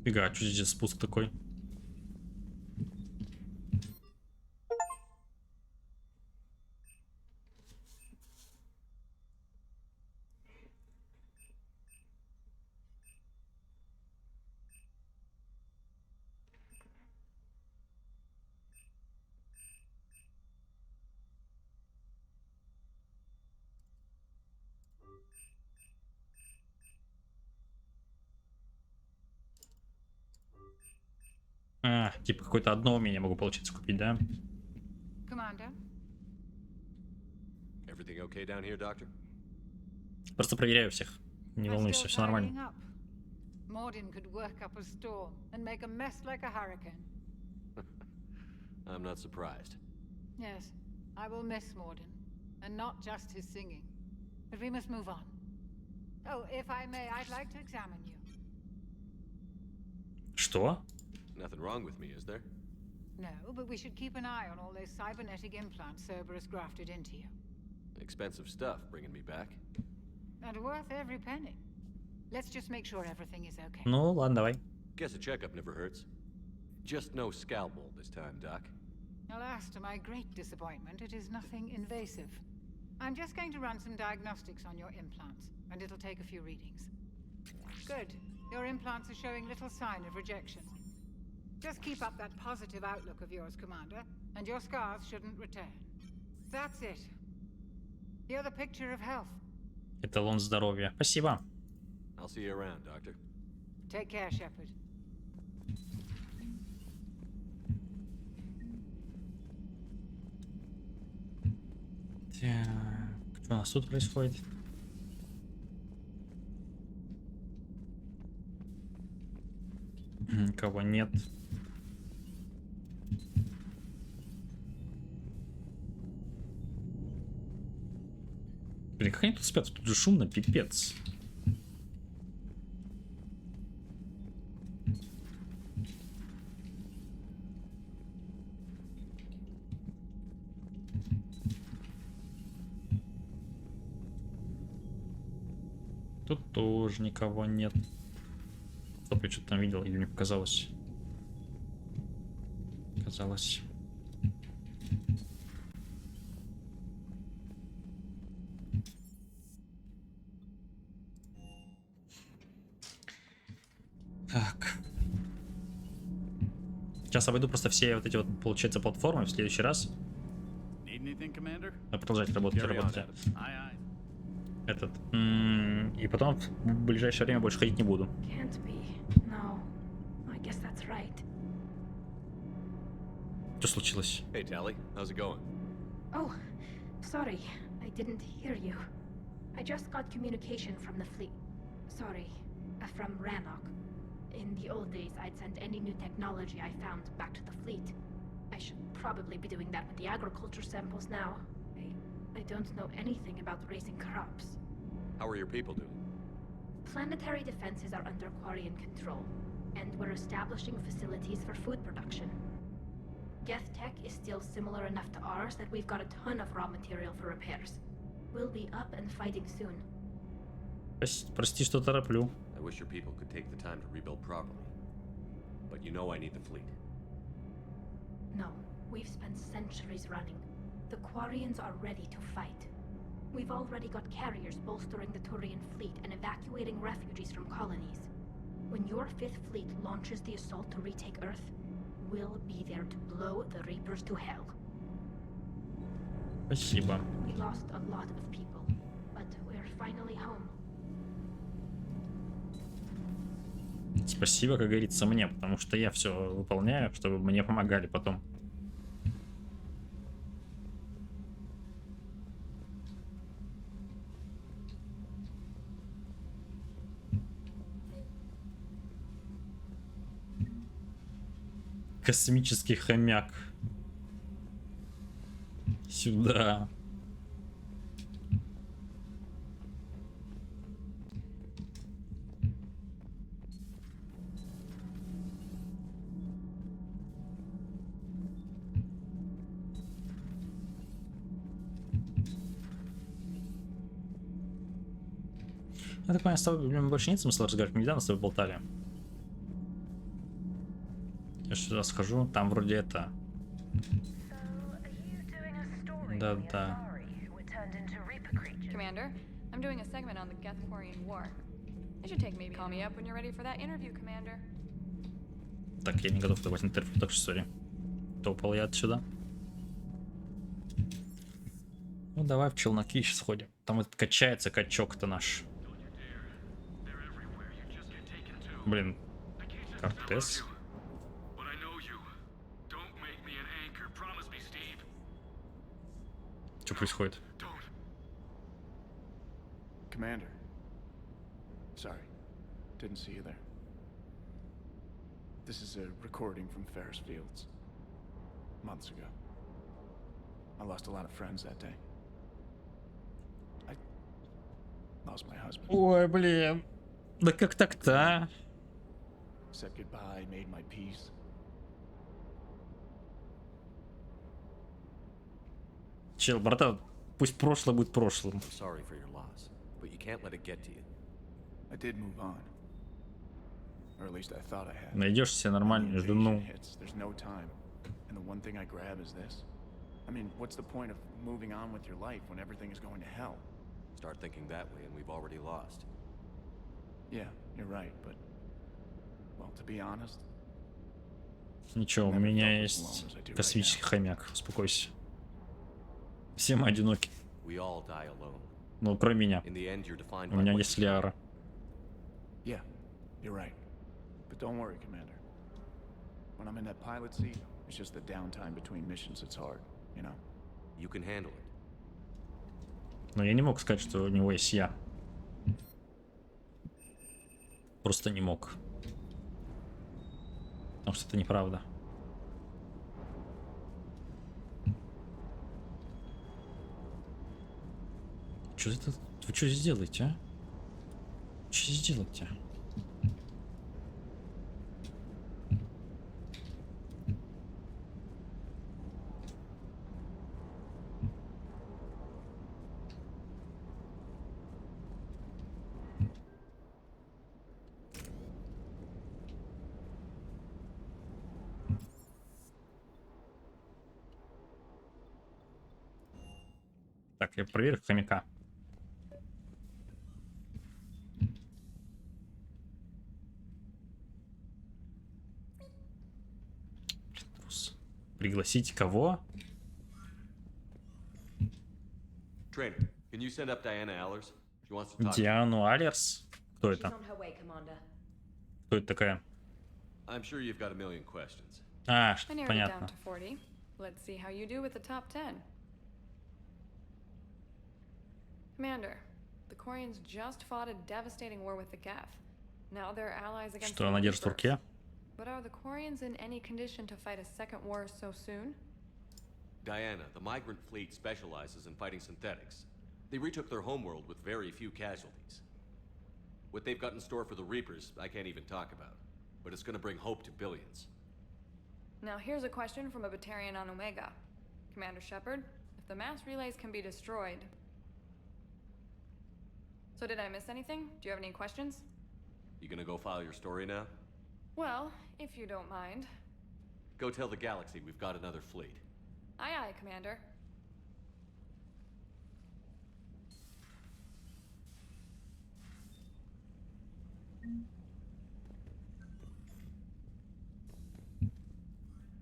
Фига, что здесь спуск такой? А, типа какое-то одно умение могу, получится, купить, да? Commander? Everything okay down here, Doctor? Просто проверяю всех. Не волнуйся, все нормально. Mordin could work up a storm and make a mess like a hurricane. I'm not surprised. Yes, I will miss Mordin, and not just his singing. But we must move on. Oh, if I may, I'd like to examine you. Что? Nothing wrong with me, is there? No, but we should keep an eye on all those cybernetic implants Cerberus grafted into you. Expensive stuff bringing me back. And worth every penny. Let's just make sure everything is okay. Ну, ладно, давай. Guess a checkup never hurts. Just no scalpel this time, Doc. Alas, to my great disappointment, it is nothing invasive. I'm just going to run some diagnostics on your implants, and it'll take a few readings. Good. Your implants are showing little sign of rejection. Just keep up that positive outlook of yours, Commander, and your scars shouldn't return. That's it. You're the picture of health. Эталон здоровья. Спасибо. I'll see you around, Doctor. Take care, Shepard. Так, что у нас тут происходит? Никого нет. Блин, как они тут спят? Тут же шумно, пипец. Тут тоже никого нет. Стоп, я что-то там видел, или мне показалось? Казалось. Так. Сейчас обойду просто все вот эти вот, получается, платформы в следующий раз. Продолжать работать. Этот. И потом в ближайшее время больше ходить не буду. Что случилось? Hey, Tally, how's it going? Oh, sorry. I didn't hear you. I just got communication from the fleet. Sorry, from Rannoch. In the old days, I'd send any new technology I found back to the fleet. I should probably be doing that with the agriculture samples now. I don't know anything about raising crops. How are your people doing? Planetary defenses are under Quarian control, and we're establishing facilities for food production. Geth Tech is still similar enough to ours that we've got a ton of raw material for repairs. We'll be up and fighting soon. Прости, что тороплю. I wish your people could take the time to rebuild properly. But you know I need the fleet. No, we've spent centuries running. The Quarians are ready to fight. We've already got carriers bolstering the Turian fleet and evacuating refugees from colonies. When your 5th Fleet launches the assault to retake Earth, we'll be there to blow the Reapers to hell. Спасибо. We lost a lot of people, but we're finally home. Спасибо, как говорится, мне, потому что я все выполняю, чтобы мне помогали потом. Космический хомяк. Сюда. Я так понимаю, с тобой больше нет смысла разговаривать. Мы недавно с тобой болтали. Я сюда схожу, там вроде это. Да. Commander, I'm doing a segment on the Geth-Quarian War. It should take maybe. Call me up when you're ready for that interview, Commander. Так, я не готов давать интервью, так что сори. Топал я отсюда. Ну давай в челноки сейчас сходим. Там вот качается качок-то наш. Блин. Кортес. Что происходит? Commander. Sorry. Didn't see you there. This is a recording from Ferris Fields. Months ago. I lost a lot of friends that day. I lost my husband. Ой, блин. Да как так-то? Said goodbye, made my peace. Чел, братан, пусть прошлое будет прошлым. I'm sorry for your loss, but you can't let it get to you. I did move on. Or at least I thought I had. Найдешь себе нормальную жену. There's no time. And the one thing I grab is this. I mean, what's the point of moving on with your life when everything is going to hell? Start thinking that way and we've already lost. Yeah, you're right, but... Well, to be honest... Ничего, у меня есть космический хомяк, успокойся. Все мы одиноки. Ну, кроме меня. У меня есть Лиара. Yeah, you're right. But don't worry, Commander. When I'm in that pilot seat, it's just the downtime between missions that's hard, you know? You can handle it. Но я не мог сказать, что у него есть я. Просто не мог. Потому что это неправда. Что это? Вы что здесь делаете, а? Что здесь делаете? Так, я проверю хомяка. Пригласить кого? Trainer, can you send up Diana Allers? She wants to talk. Диану Алерс? Кто это? Кто это такая? I'm sure you've got a million questions. А, I narrowed it down понятно. to 40. Let's see how you do with the top 10. Commander, the Quarians just fought a devastating war with the Geth. Now they're allies against Что the она держит в Reapers. руке? But are the Quarians in any condition to fight a second war so soon? Diana, the migrant fleet specializes in fighting synthetics. They retook their homeworld with very few casualties. What they've got in store for the Reapers, I can't even talk about. But it's gonna bring hope to billions. Now here's a question from a Batarian on Omega. Commander Shepard, if the mass relays can be destroyed... So did I miss anything? Do you have any questions? You gonna go file your story now? Well, if you don't mind. Go tell the Galaxy we've got another fleet. Aye aye, Commander.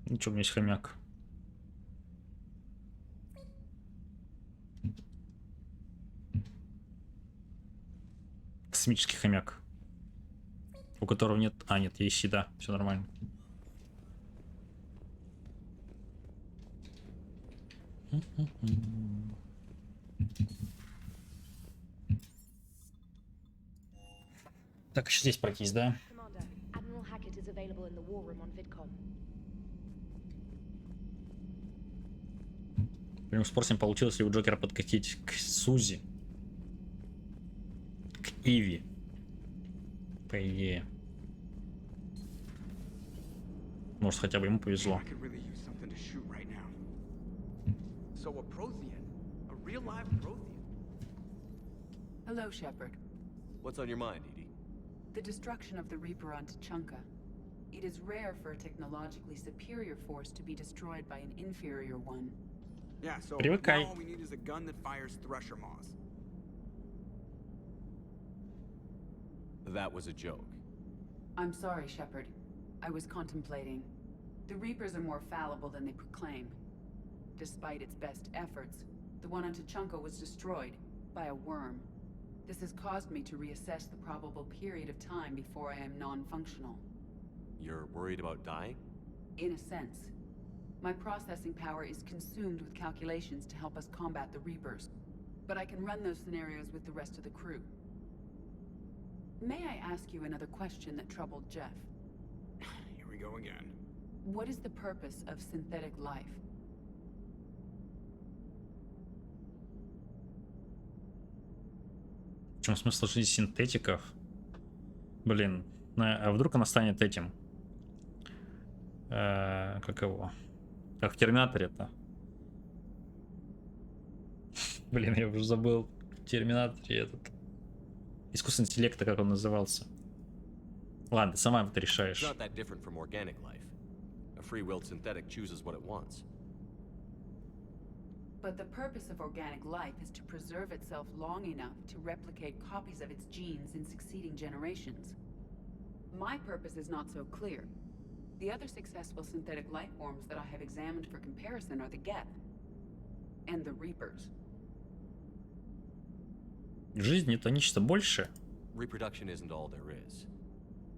Ничего, у меня есть хомяк. Космический хомяк. У которого нет... А, нет, есть еда. Все нормально. Так, еще здесь пройтись, да? Commander, Admiral Hackett is available in the war room on VidCom. Прям спросим, получилось ли у Джокера подкатить к Сузи. К Иви. По идее. Может, хотя бы ему повезло. I could really use something to shoot right now. So a Prothean, a real live Prothean. Hello, Shepard. What's on your mind, Edie? The destruction of the Reaper on Tuchanka. It is rare for a technologically superior force to be destroyed by an inferior one. Yeah, so Привыкай. now all we need is a gun that fires Thresher Maws. That was a joke. I'm sorry, Shepard. I was contemplating. The Reapers are more fallible than they proclaim. Despite its best efforts, the one on Tuchanka was destroyed by a worm. This has caused me to reassess the probable period of time before I am non-functional. You're worried about dying? In a sense. My processing power is consumed with calculations to help us combat the Reapers. But I can run those scenarios with the rest of the crew. May I ask you another question that troubled Jeff? Here we go again. What is the purpose of synthetic life? В чем смысл жизни синтетиков? Блин, а вдруг она станет этим? Как его? Как в Терминаторе-то? Блин, я уже забыл. В Терминаторе этот... Искусственный интеллект, как он назывался. Ладно, ты сама это решаешь. It's not that different from organic life. A free-willed synthetic chooses what it wants. But the purpose of organic life is to preserve itself long enough to replicate copies of its genes in succeeding generations. My purpose is not so clear. The other successful synthetic life forms that I have examined for comparison are the Geth and the Reapers. Жизнь — это нечто большее. Reproduction isn't all there is.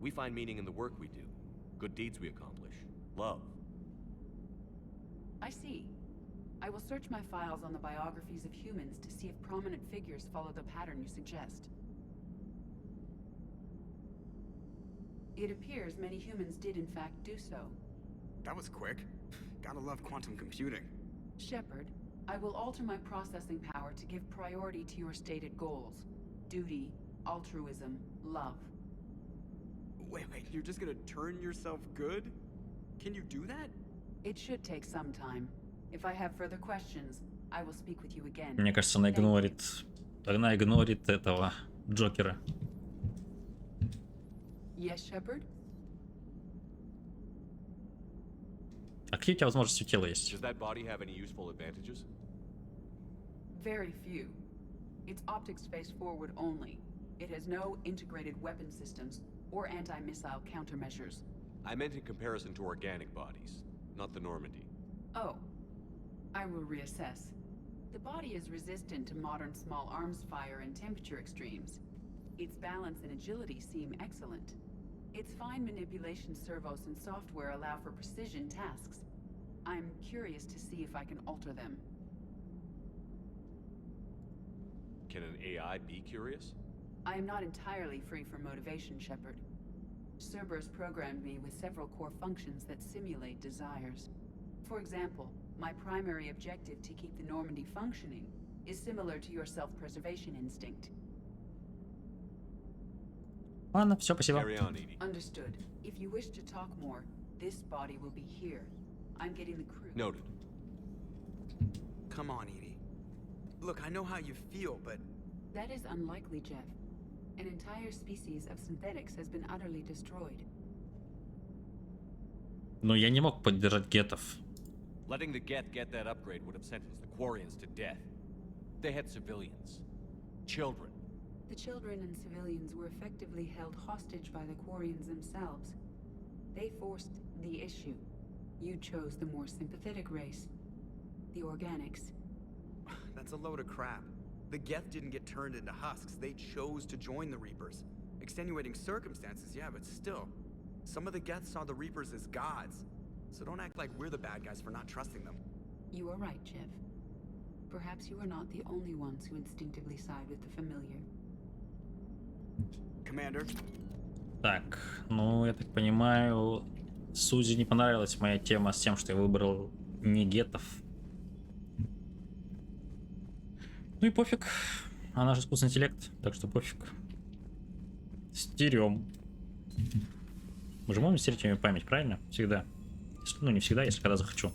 We find meaning in the work we do, good deeds we accomplish, love. I see. I will search my files on the biographies of humans to see if prominent figures follow the pattern you suggest. It appears many humans did in fact do so. That was quick. Gotta love quantum computing. Shepard, I will alter my processing power to give priority to your stated goals. Duty, altruism, love. Wait, you're just gonna turn yourself good? Can you do that? It should take some time. If I have further questions, I will speak with you again. Мне кажется, она игнорит этого Джокера. Yes, Shepard? А какие у тебя возможности у тела есть? Does that body have any useful advantages? Very few. Its optics face forward only. It has no integrated weapon systems or anti-missile countermeasures. I meant in comparison to organic bodies, not the Normandy. Oh. I will reassess. The body is resistant to modern small arms fire and temperature extremes. Its balance and agility seem excellent. Its fine manipulation servos and software allow for precision tasks. I'm curious to see if I can alter them. Can an AI be curious? I am not entirely free from motivation, Shepard. Cerberus programmed me with several core functions that simulate desires. For example, my primary objective to keep the Normandy functioning is similar to your self-preservation instinct. Ладно, все, спасибо. Understood. If you wish to talk more, this body will be here. I'm getting the crew. Noted. Come on, Edie. Look, I know how you feel, but... That is unlikely, Jeff. An entire species of synthetics has been utterly destroyed. Но я не мог поддержать гетов. Letting the Geth get that upgrade would have sentenced the Quarians to death. They had civilians. Children. The children and civilians were effectively held hostage by the Quarians themselves. They forced the issue. You chose the more sympathetic race. The Organics. That's a load of crap. The Geth didn't get turned into husks. They chose to join the Reapers. Extenuating circumstances, yeah, but still. Some of the Geth saw the Reapers as gods. So don't act like we're the bad guys for not trusting them. You are right, Jeff. Perhaps you are not the only ones who instinctively side with the familiar. Commander. Так, ну, я так понимаю, Сузи не понравилась моя тема с тем, что я выбрал не гетов. Ну и пофиг. Она же искусственный интеллект, так что пофиг. Стерем. Мы же можем стереть ее память, правильно? Всегда. Ну, не всегда, если когда захочу.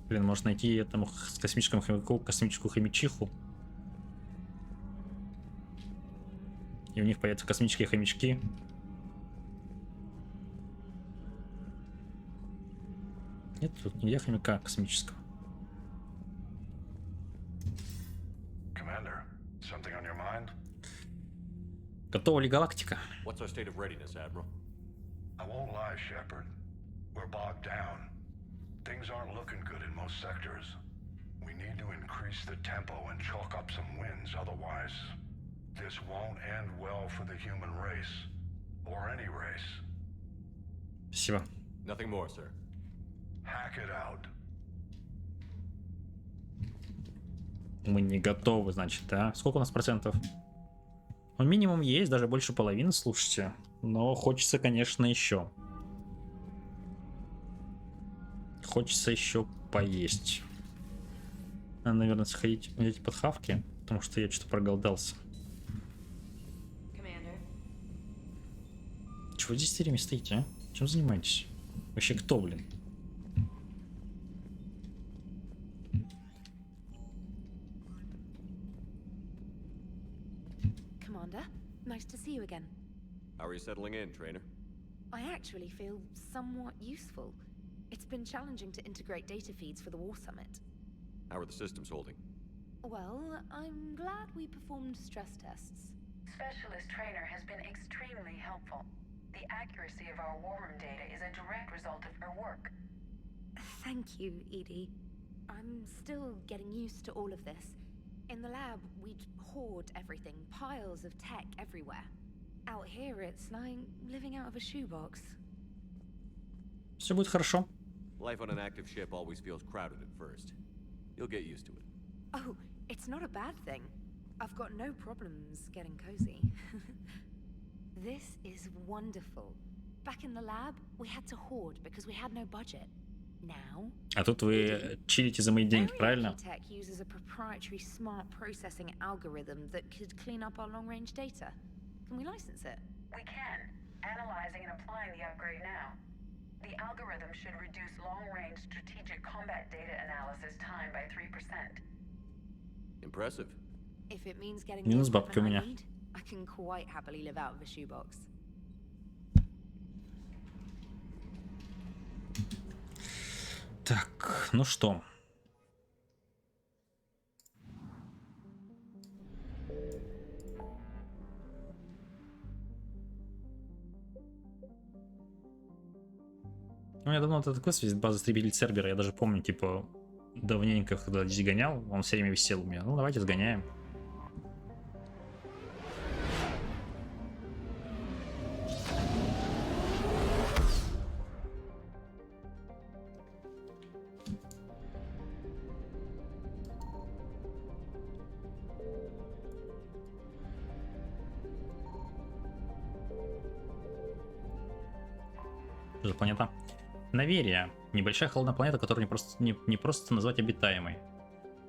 Блин, может найти этому космическому хомяку космическую хомячиху. И у них появятся космические хомячки. Нет, тут нигде хомяка космического. Commander, something on your mind? Готова ли галактика? What's our state of readiness, Admiral? I won't lie, Shepard. We're bogged down. Things aren't looking good in most sectors. We need to increase the tempo and chalk up some wins, otherwise this won't end well for the human race. Or any race. Спасибо. Nothing more, sir. Hack it out. Мы не готовы, значит, да? Сколько у нас процентов? Ну, минимум есть, даже больше половины, слушайте. Но хочется, конечно, еще. Хочется еще поесть. Надо, наверное, сходить в эти подхавки, потому что я что-то проголодался. Чего вы здесь все время стоите, а? Чем занимаетесь? Вообще кто, блин? Commander, nice to see you again. How are you settling in, trainer? I actually feel somewhat useful. It's been challenging to integrate data feeds for the War Summit. How are the systems holding? Well, I'm glad we performed stress tests. Specialist Trainer has been extremely helpful. The accuracy of our war room data is a direct result of her work. Thank you, Edie. I'm still getting used to all of this. In the lab, we'd hoard everything, piles of tech everywhere. Out here, it's like living out of a shoebox. Все будет хорошо. Life on an active ship always feels crowded at first. You'll get used to it. Oh, it's not a bad thing. I've got no problems getting cozy. This is wonderful. Back in the lab, we had to hoard because we had no budget. Now, А тут вы чилите за мои деньги, правильно? Tech uses a proprietary smart processing algorithm that could clean up our long-range data. Can we license it? We can. Analyzing and applying the upgrade now. The algorithm should reduce long-range strategic combat data analysis time by 3%. Impressive. If it means getting Минус the бабки у equipment меня. I need, I can quite happily live out of a shoebox. Так, ну что? У меня давно этот квест висит, база истребитель Цербера. Я даже помню, типа, давненько, когда здесь гонял, он все время висел у меня. Ну, давайте сгоняем. Что за планета? Наверия. Небольшая холодная планета, которую не просто назвать обитаемой.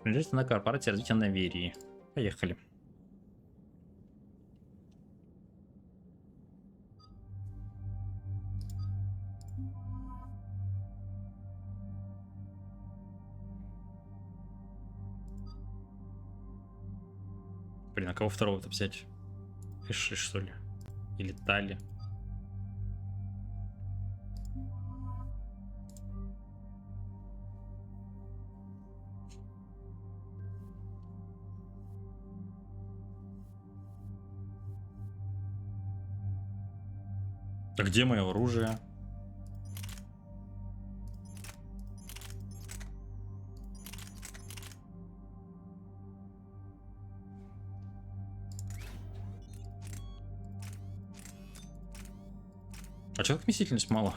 Принадлежит на корпорации развития Наверии. Поехали. Блин, а кого второго-то взять? Эши, что ли? Или Тали? А где мое оружие? А чё так вместительность мало?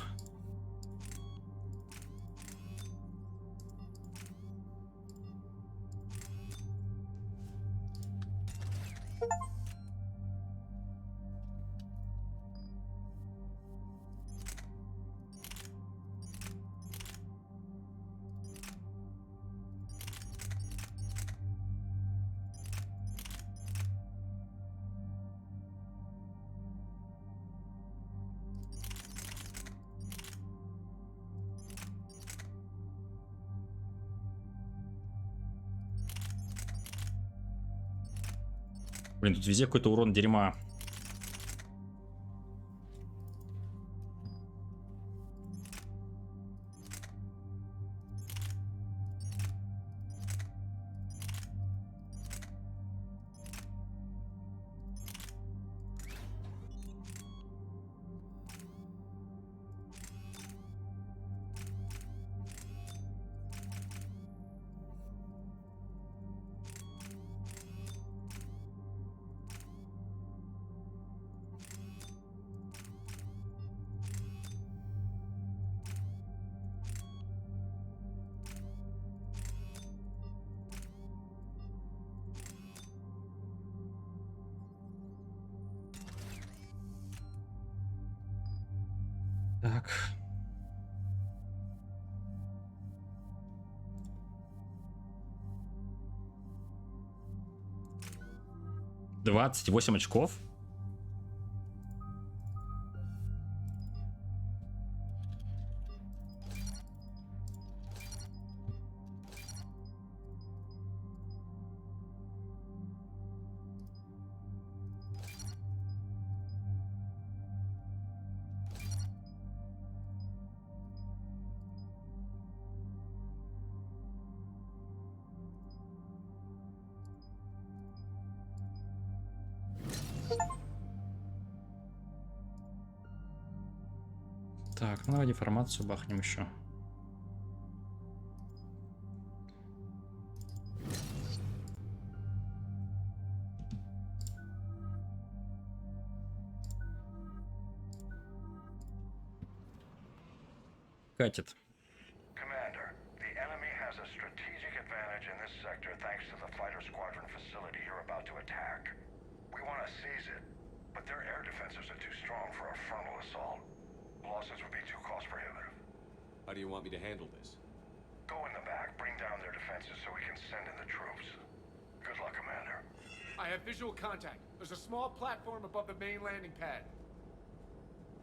Блин, тут везде какой-то урон дерьма. Так. $28 очков. Так, ну давай деформацию бахнем еще. Катит. Commander, the enemy has a strategic advantage in this sector thanks to the fighter squadron facility you're about to attack. We want to seize it, but their air defenses are too strong for a frontal assault. Losses would be too cost prohibitive. How do you want me to handle this? Go in the back, bring down their defenses so we can send in the troops. Good luck, Commander. I have visual contact. There's a small platform above the main landing pad.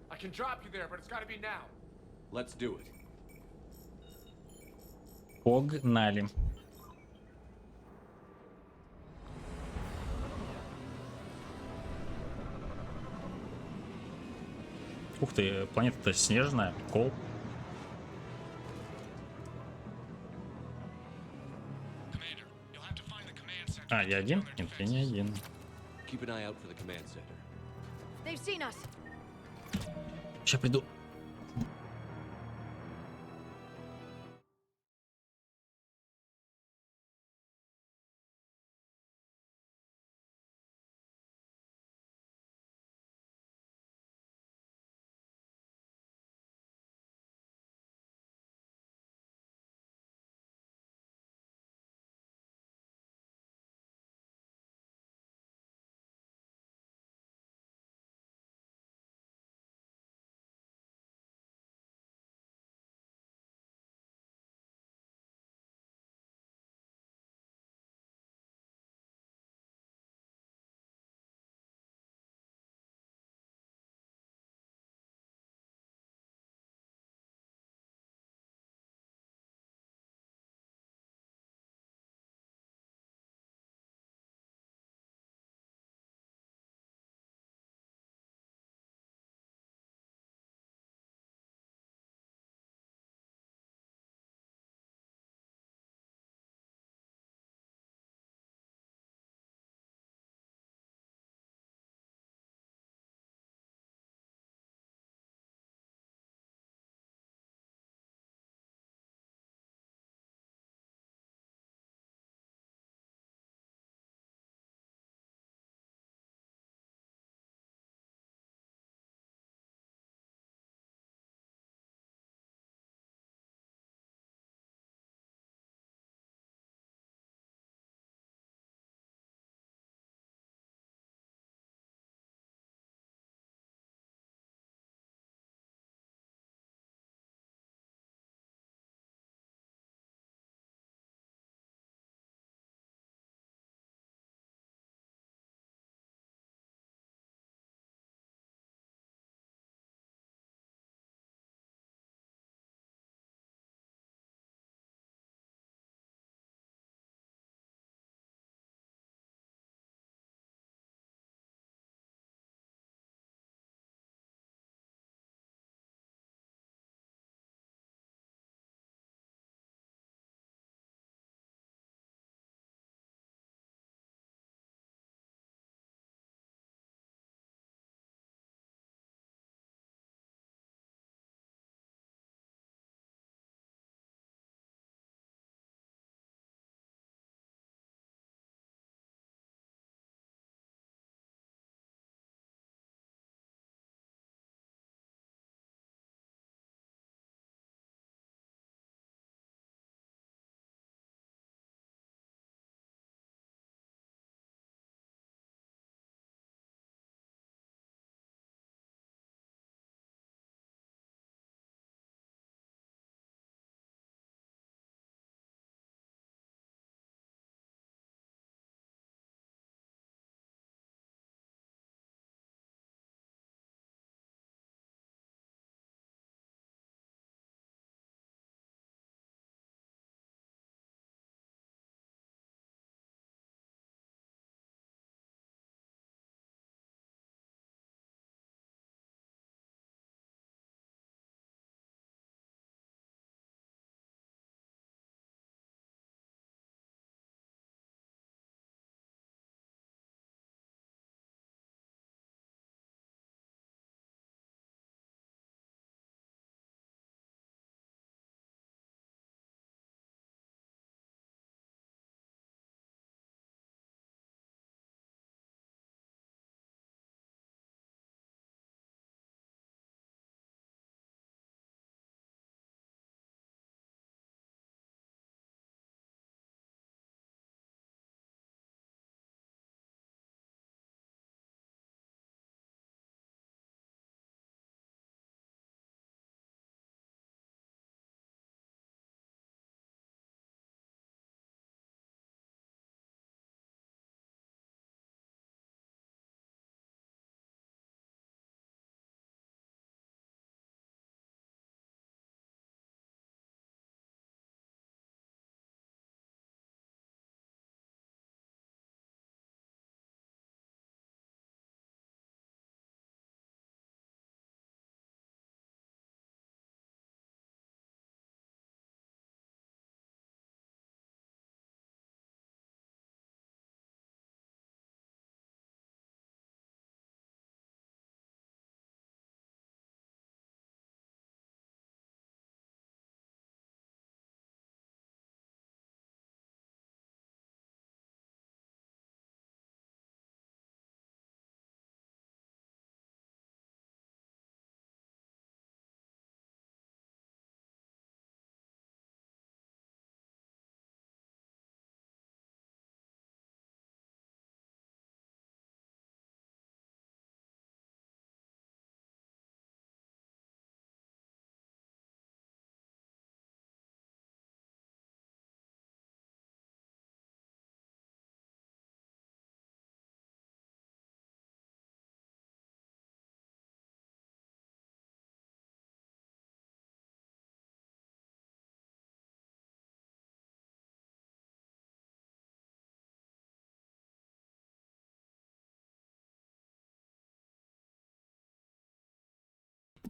I can drop you there, but it's got to be now. Let's do it. Погнали. Ух ты, планета-то снежная, прикол. А, я один? Нет, я не один. Keep an eye out for the command center. They've seen us. Сейчас приду.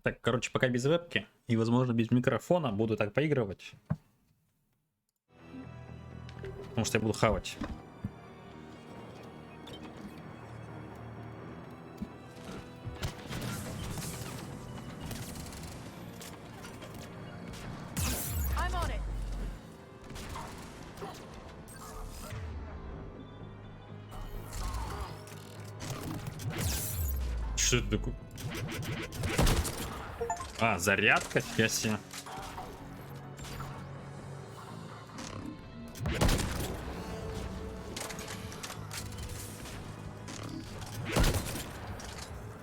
Так, короче, пока без вебки и, возможно, без микрофона буду так поигрывать. Потому что я буду хавать. I'm on it. Что это такое? А, зарядка? Фига себе.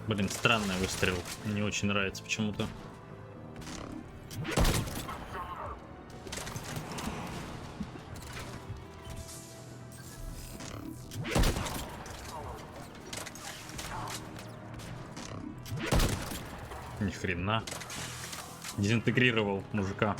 Блин, странный выстрел. Мне очень нравится почему-то. Ни хрена. Дезинтегрировал мужика.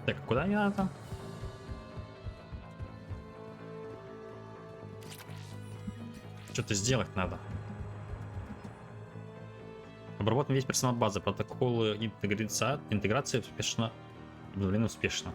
Так, куда мне надо? Что-то сделать надо. Обработан весь персонал базы. Протоколы интеграции успешно. Обновлены успешно.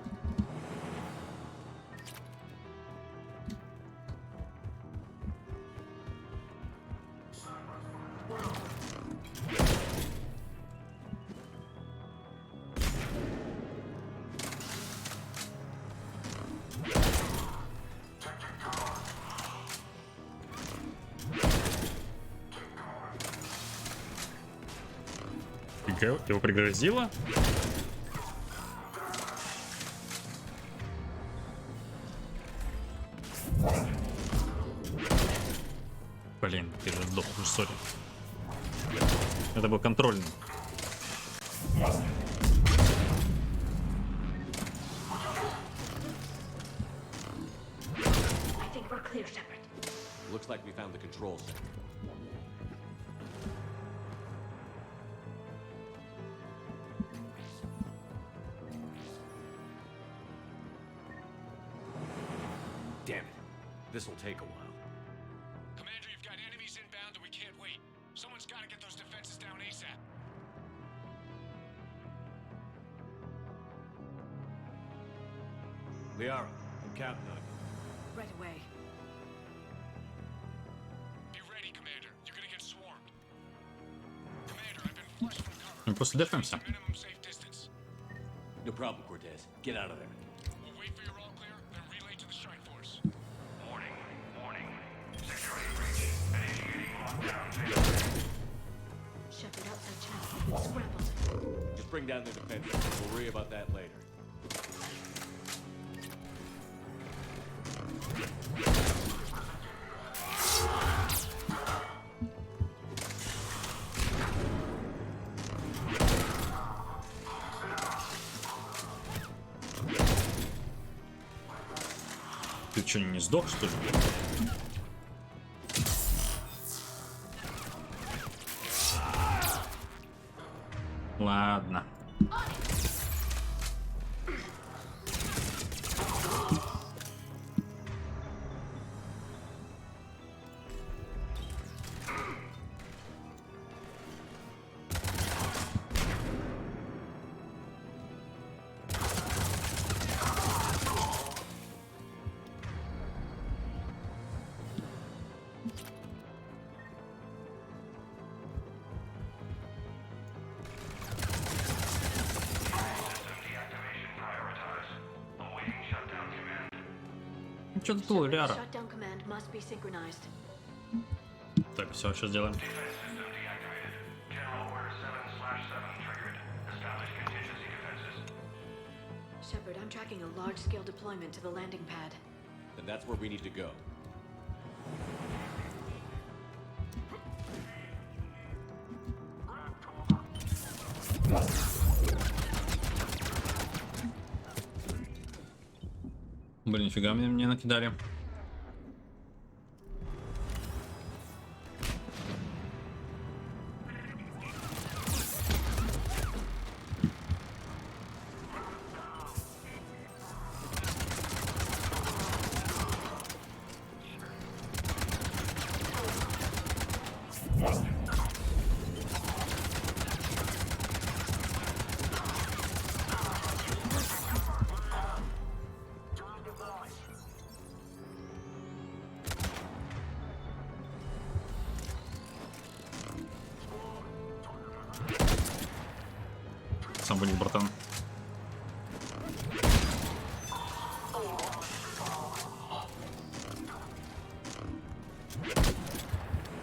Его пригрозило? Блин, ты же сдох, сори. Это был контрольный. Looks like we found the control center. Damn it. This'll take a while. Commander, you've got enemies inbound and we can't wait. Someone's got to get those defenses down ASAP. Liara, I'm counting on you. Right away. Be ready, Commander. You're gonna get swarmed. Commander, I've been flushed from cover. Мы просто дефаемся. Minimum safe distance. No problem, Cortez. Get out of there. We'll wait for your all clear, then relay to the strike force. Warning, warning. Security breach. Initiating lockdown. Shepard outside channel has been scrambled. Just bring down the defenses. We'll worry about that later. Ты что, не сдох, что ли? Ладно. Что тут было, Ляра? Shutdown command must be synchronized. Так, все, сейчас сделаем. Shepard, I'm tracking a large-scale deployment to the landing pad. Then that's where we need to go. Блин, нифига мне накидали. Сам будет, братан.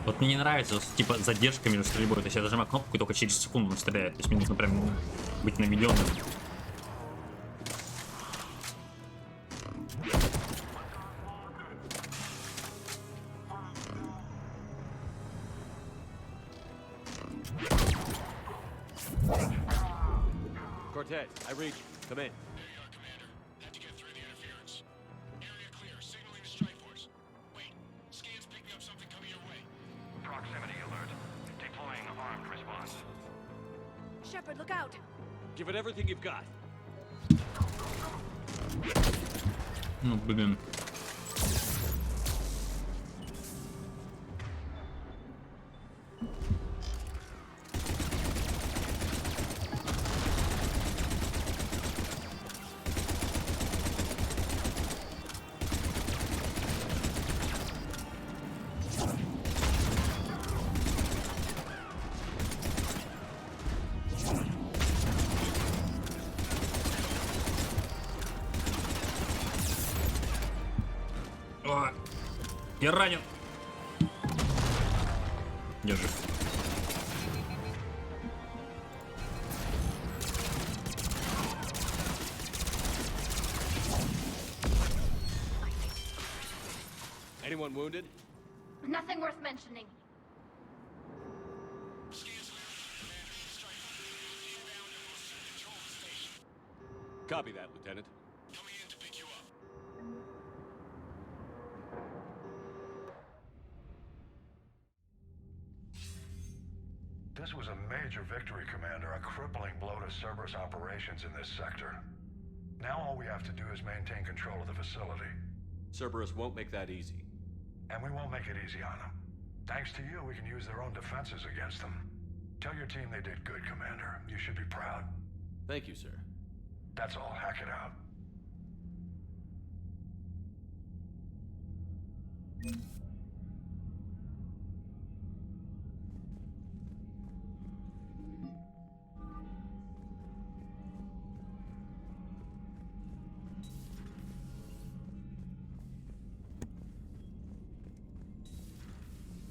Вот мне не нравится, типа, задержка между стрельбой. То есть я нажимаю кнопку, и только через секунду он стреляет. То есть мне нужно прям быть наведенным. Cortez, I read you. Come in. Proximity alert. Deploying armed response. Shepard, look out! Give it everything you've got. Ну, блин. О, я ранен. Я жив. Anyone wounded? Nothing worth mentioning. Copy that, Lieutenant. This was a major victory, Commander. A crippling blow to Cerberus operations in this sector. Now all we have to do is maintain control of the facility. Cerberus won't make that easy. And we won't make it easy on them. Thanks to you, we can use their own defenses against them. Tell your team they did good, Commander. You should be proud. Thank you, sir. That's all. Hack it out.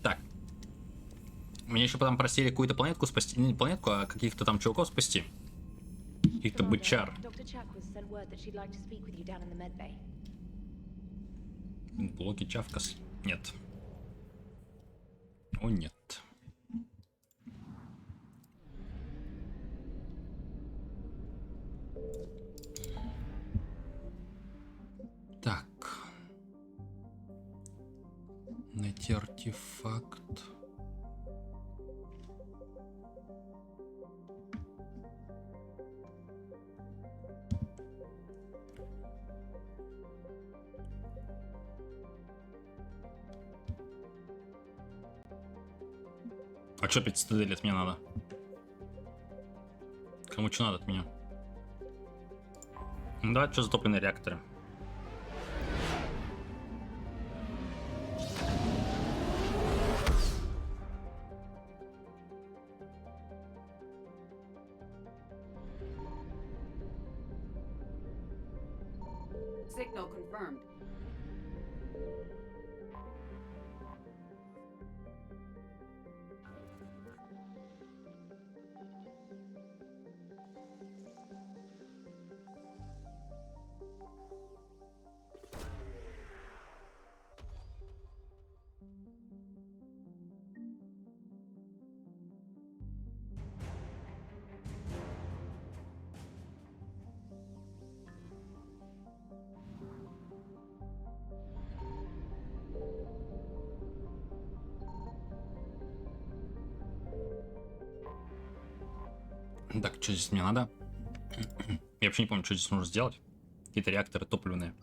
Так. Меня еще потом просили какую-то планетку спасти. Не планетку, а каких-то там чуваков спасти. Каких-то бычар. Блоки Чавкас. Нет. О, нет. Так. Найти артефакт. А что 5 цитаделей от меня надо? Кому что надо от меня? Ну, давай, что затопленные реакторы. Signal confirmed. Так, что здесь мне надо? Я вообще не помню, что здесь нужно сделать. Какие-то реакторы топливные.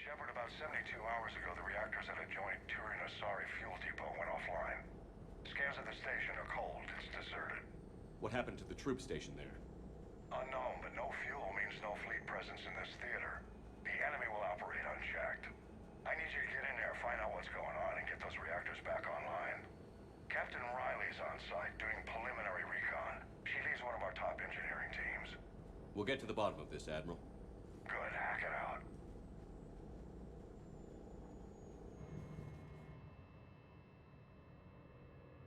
Shepard, about 72 hours ago, the reactors at a joint Turin-Asari fuel depot went offline. Scans of the station are cold. It's deserted. What happened to the troop station there? Unknown, but no fuel means no fleet presence in this theater. The enemy will operate unchecked. I need you to get in there, find out what's going on, and get those reactors back online. Captain Riley's on site doing preliminary recon. She leads one of our top engineering teams. We'll get to the bottom of this, Admiral. Good, hack it out.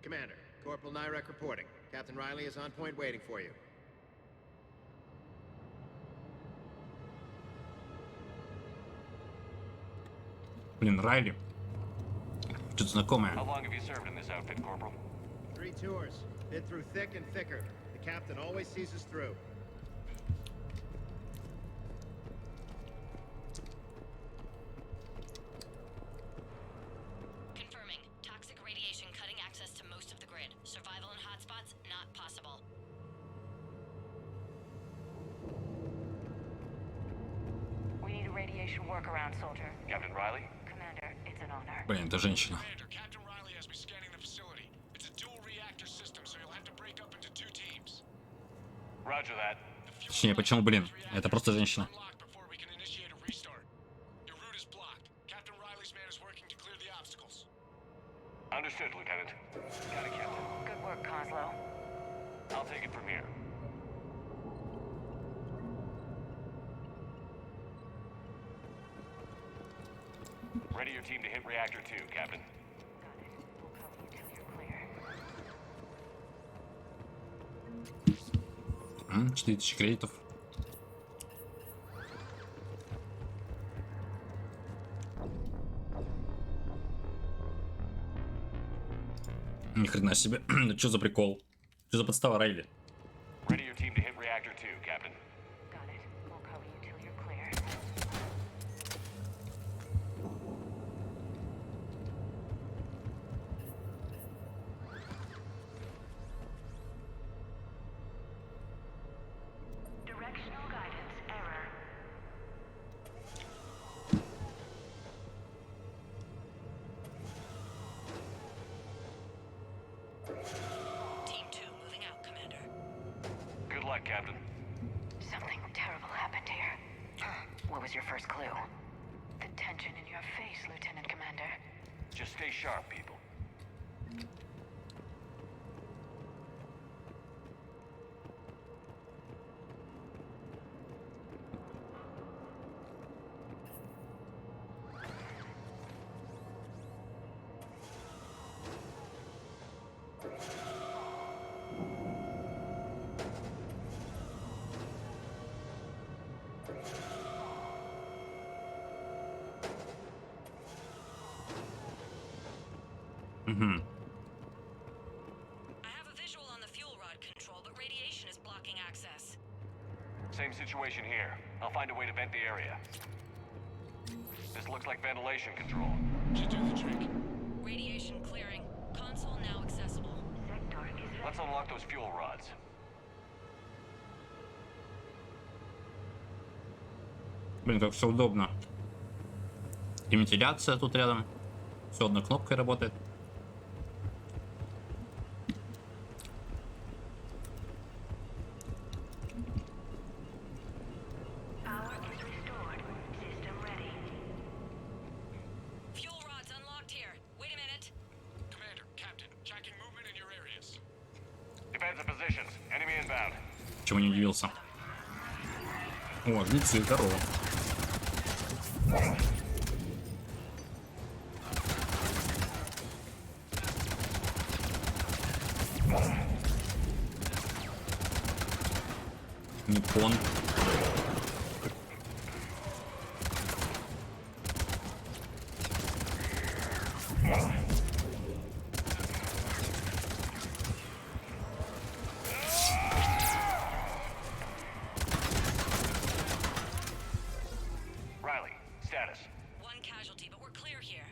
Commander, Corporal Nyrek reporting. Captain Riley is on point waiting for you. Блин, Райли. Что-то знакомое. How long have you served in this outfit, Corporal? 3 tours. Been through thick and thicker. The captain always sees us through. Confirming. Toxic radiation cutting access to most of the grid. Survival in hotspots not possible. We need a radiation workaround, soldier. Captain Riley? Commander, it's an honor. Блин, это женщина. Captain Riley has me scanning the facility. It's a dual reactor system, so you'll have to break up into 2 teams. Roger that. Точнее, почему, блин? Это просто женщина. Before we can initiate a restart. Your route is blocked. Captain Riley's man is working to clear the obstacles. Understood, Lieutenant. Got it, Captain. Good work, Coslow. I'll take it from here. Ready your team to hit reactor 2, Captain. We'll cover you till you're clear. 4000 кредитов. Ни хрена себе. Что за прикол? Что за подстава, Райли? Ready your team to hit reactor 2, Captain. Got it. We'll cover you till you're clear. Directional guidance error. Team 2 moving out, Commander. Good luck, Captain. Something terrible happened here. What was your first clue? The tension in your face, Lieutenant Commander. Just stay sharp, people. Угу. I have a visual on the fuel rod control, but radiation is blocking access. Same situation here. I'll find a way to vent the area. This looks like ventilation control. Should do the trick. Radiation clearing. Console now accessible. Let's unlock those fuel rods. Блин, как все удобно. И вентиляция тут рядом. Все одной кнопкой работает. Fuel rods unlocked here. Wait a minute. Commander, Captain, tracking movement in your areas. Defensive positions. Enemy inbound. Чего не удивился. О, жнецы, здорово. Ниппон. Riley, status. One casualty, but we're clear here.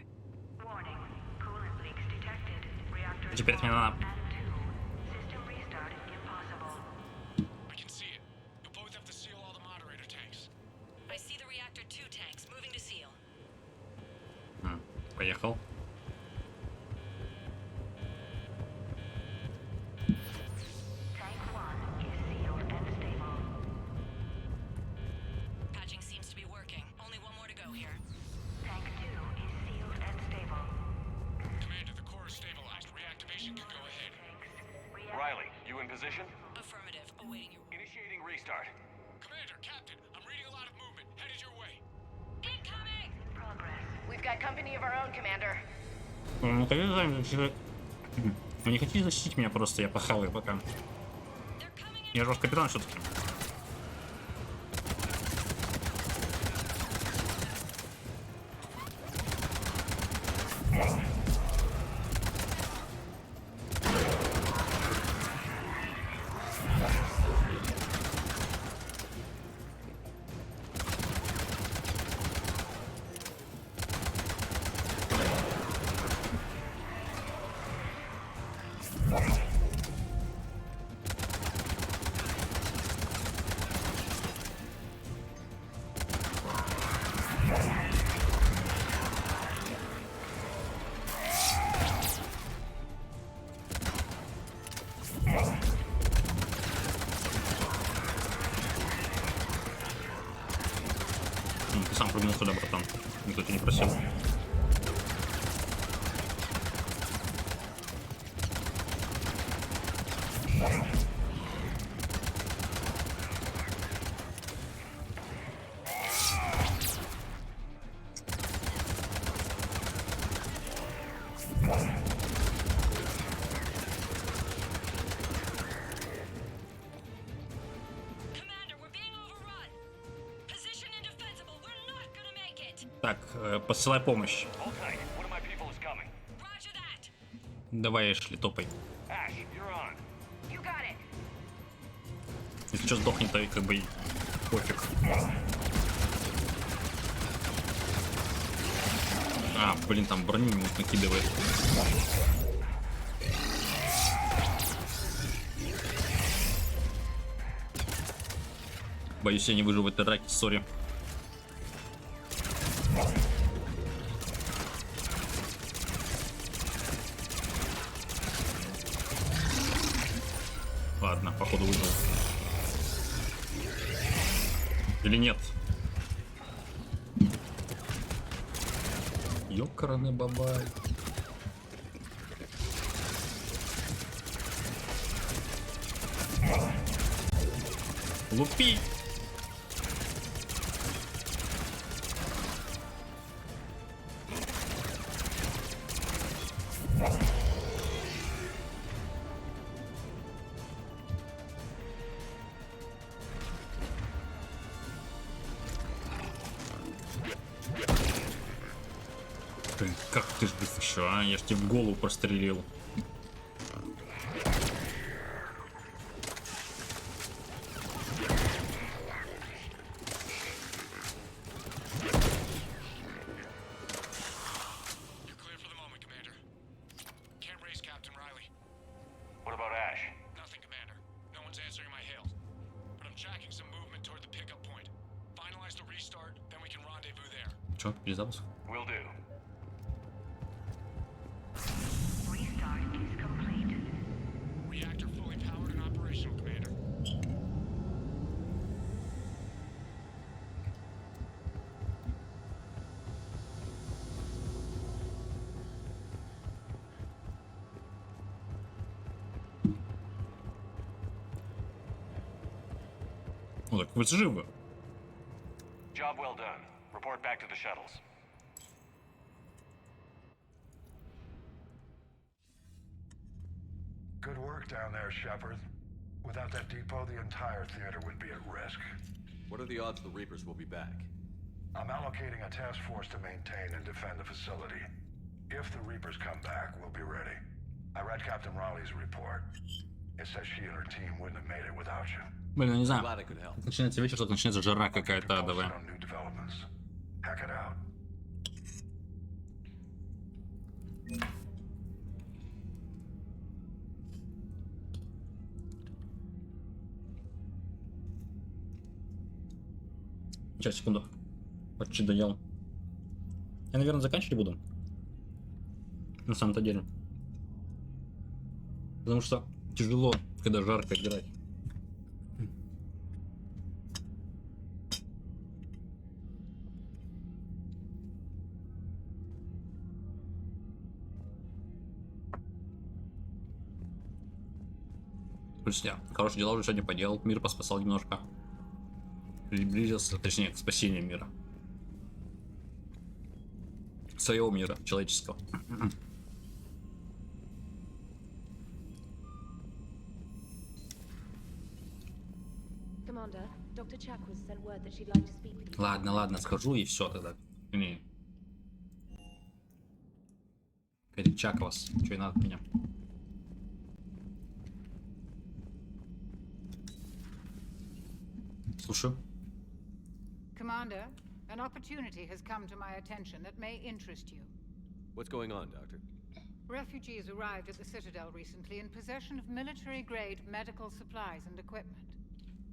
Warning. Coolant leaks detected. Reactor Теперь мне надо... System restart impossible. We can see it. You'll both have to seal all the moderator tanks. I see the reactor 2 tanks moving to seal. Поехал. Tank 1 is sealed and stable. Patching seems to be working. Only one more to go here. Tank 2 is sealed and stable. Commander, the core is stabilized. Reactivation can go ahead. Riley, you in position? Affirmative. Awaiting your... Initiating restart. Commander, Captain, I'm reading a lot of movement. Headed your way. Incoming! Progress. We've got company of our own, Commander. Вы не хотите защитить меня просто, я похаваю пока. Я же ваш капитан все-таки. Ты сам прыгнул сюда, братан. Никто тебя не просил. Так, посылай помощь. Давай, Эшли, топай. Если что, сдохнет, то и как бы и пофиг. А, блин, там броню ему накидывает. Боюсь, я не выживу в этой драке, сори. Ладно, походу выжил. Или нет? Ёкарный бабай. Лупи! Блин, как ты ж еще, а? Я ж тебе в голову прострелил. What about Ash? Nothing, Commander. No one's answering my hails. But I'm tracking some movement toward the pickup point. Finalize the restart, then we can rendezvous there. Чё, перезапуск? Will do. Restart is complete. Reactor fully powered and operational, Commander. Ну так вы живы. Job well done. Report back to the shuttles. Good work down there, Shepard. Without that depot, the entire theater would be at risk. What are the odds the Reapers will be back? I'm allocating a task force to maintain and defend the facility. If the Reapers come back, we'll be ready. I read Captain Raleigh's report. It says she and her team wouldn't have made it without you. Блин, я не знаю. Glad I could help. Начинается вечер, тут начинается жара какая-то адовая. On new developments. Hack it out. Сейчас, секунду. Почти доел. Я, наверное, заканчивать буду. На самом-то деле. Потому что тяжело, когда жарко играть. Плюс я хорошие дела уже сегодня поделал. Мир поспасал немножко. Приблизился, точнее, к спасению мира. Своего мира, человеческого. Commander, Dr. Chakwas sent word that she'd like to speak with you. Ладно, ладно, схожу и все тогда. Не. Перечак вас. Что и надо от меня. Слушаю. Commander, an opportunity has come to my attention that may interest you. What's going on, Doctor? Refugees arrived at the Citadel recently in possession of military-grade medical supplies and equipment.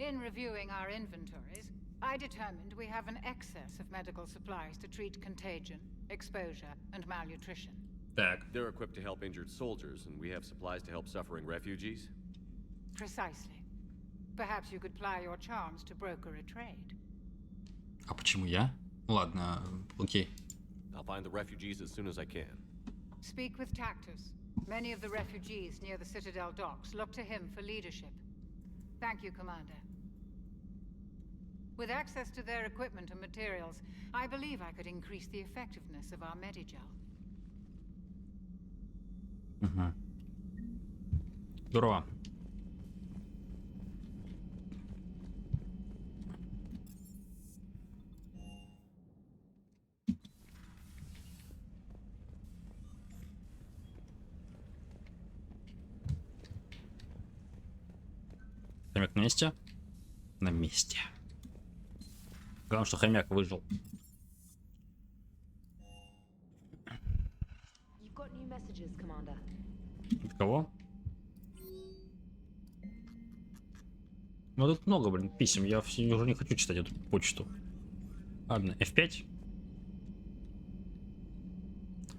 In reviewing our inventories, I determined we have an excess of medical supplies to treat contagion, exposure, and malnutrition. They're equipped to help injured soldiers, and we have supplies to help suffering refugees? Precisely. Perhaps you could ply your charms to broker a trade. А почему я? Ладно, окей. I'll find the refugees as soon as I can. Speak with Tactus. Many of the refugees near the Citadel docks look to him for leadership. Thank you, Commander. With access to their equipment and materials, I believe I could increase the effectiveness of our Medigel. Здорово. Хомяк на месте? На месте. Главное, что хомяк выжил. You've got new messages, Commander. От кого? Ну тут много, блин, писем. Я уже не хочу читать эту почту. Ладно, F5.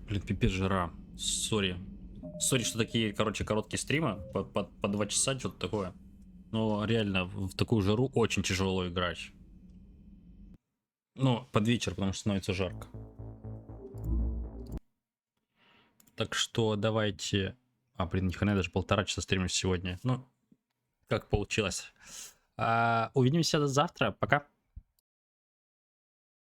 Блин, пипец жара. Сори. Сори, что такие, короче, короткие стримы. По 2 часа, что-то такое. Но реально, в такую жару очень тяжело играть. Ну, под вечер, потому что становится жарко. Так что давайте... А, блин, ни хрена, даже 1,5 часа стримим сегодня. Ну, как получилось. Увидимся завтра. Пока.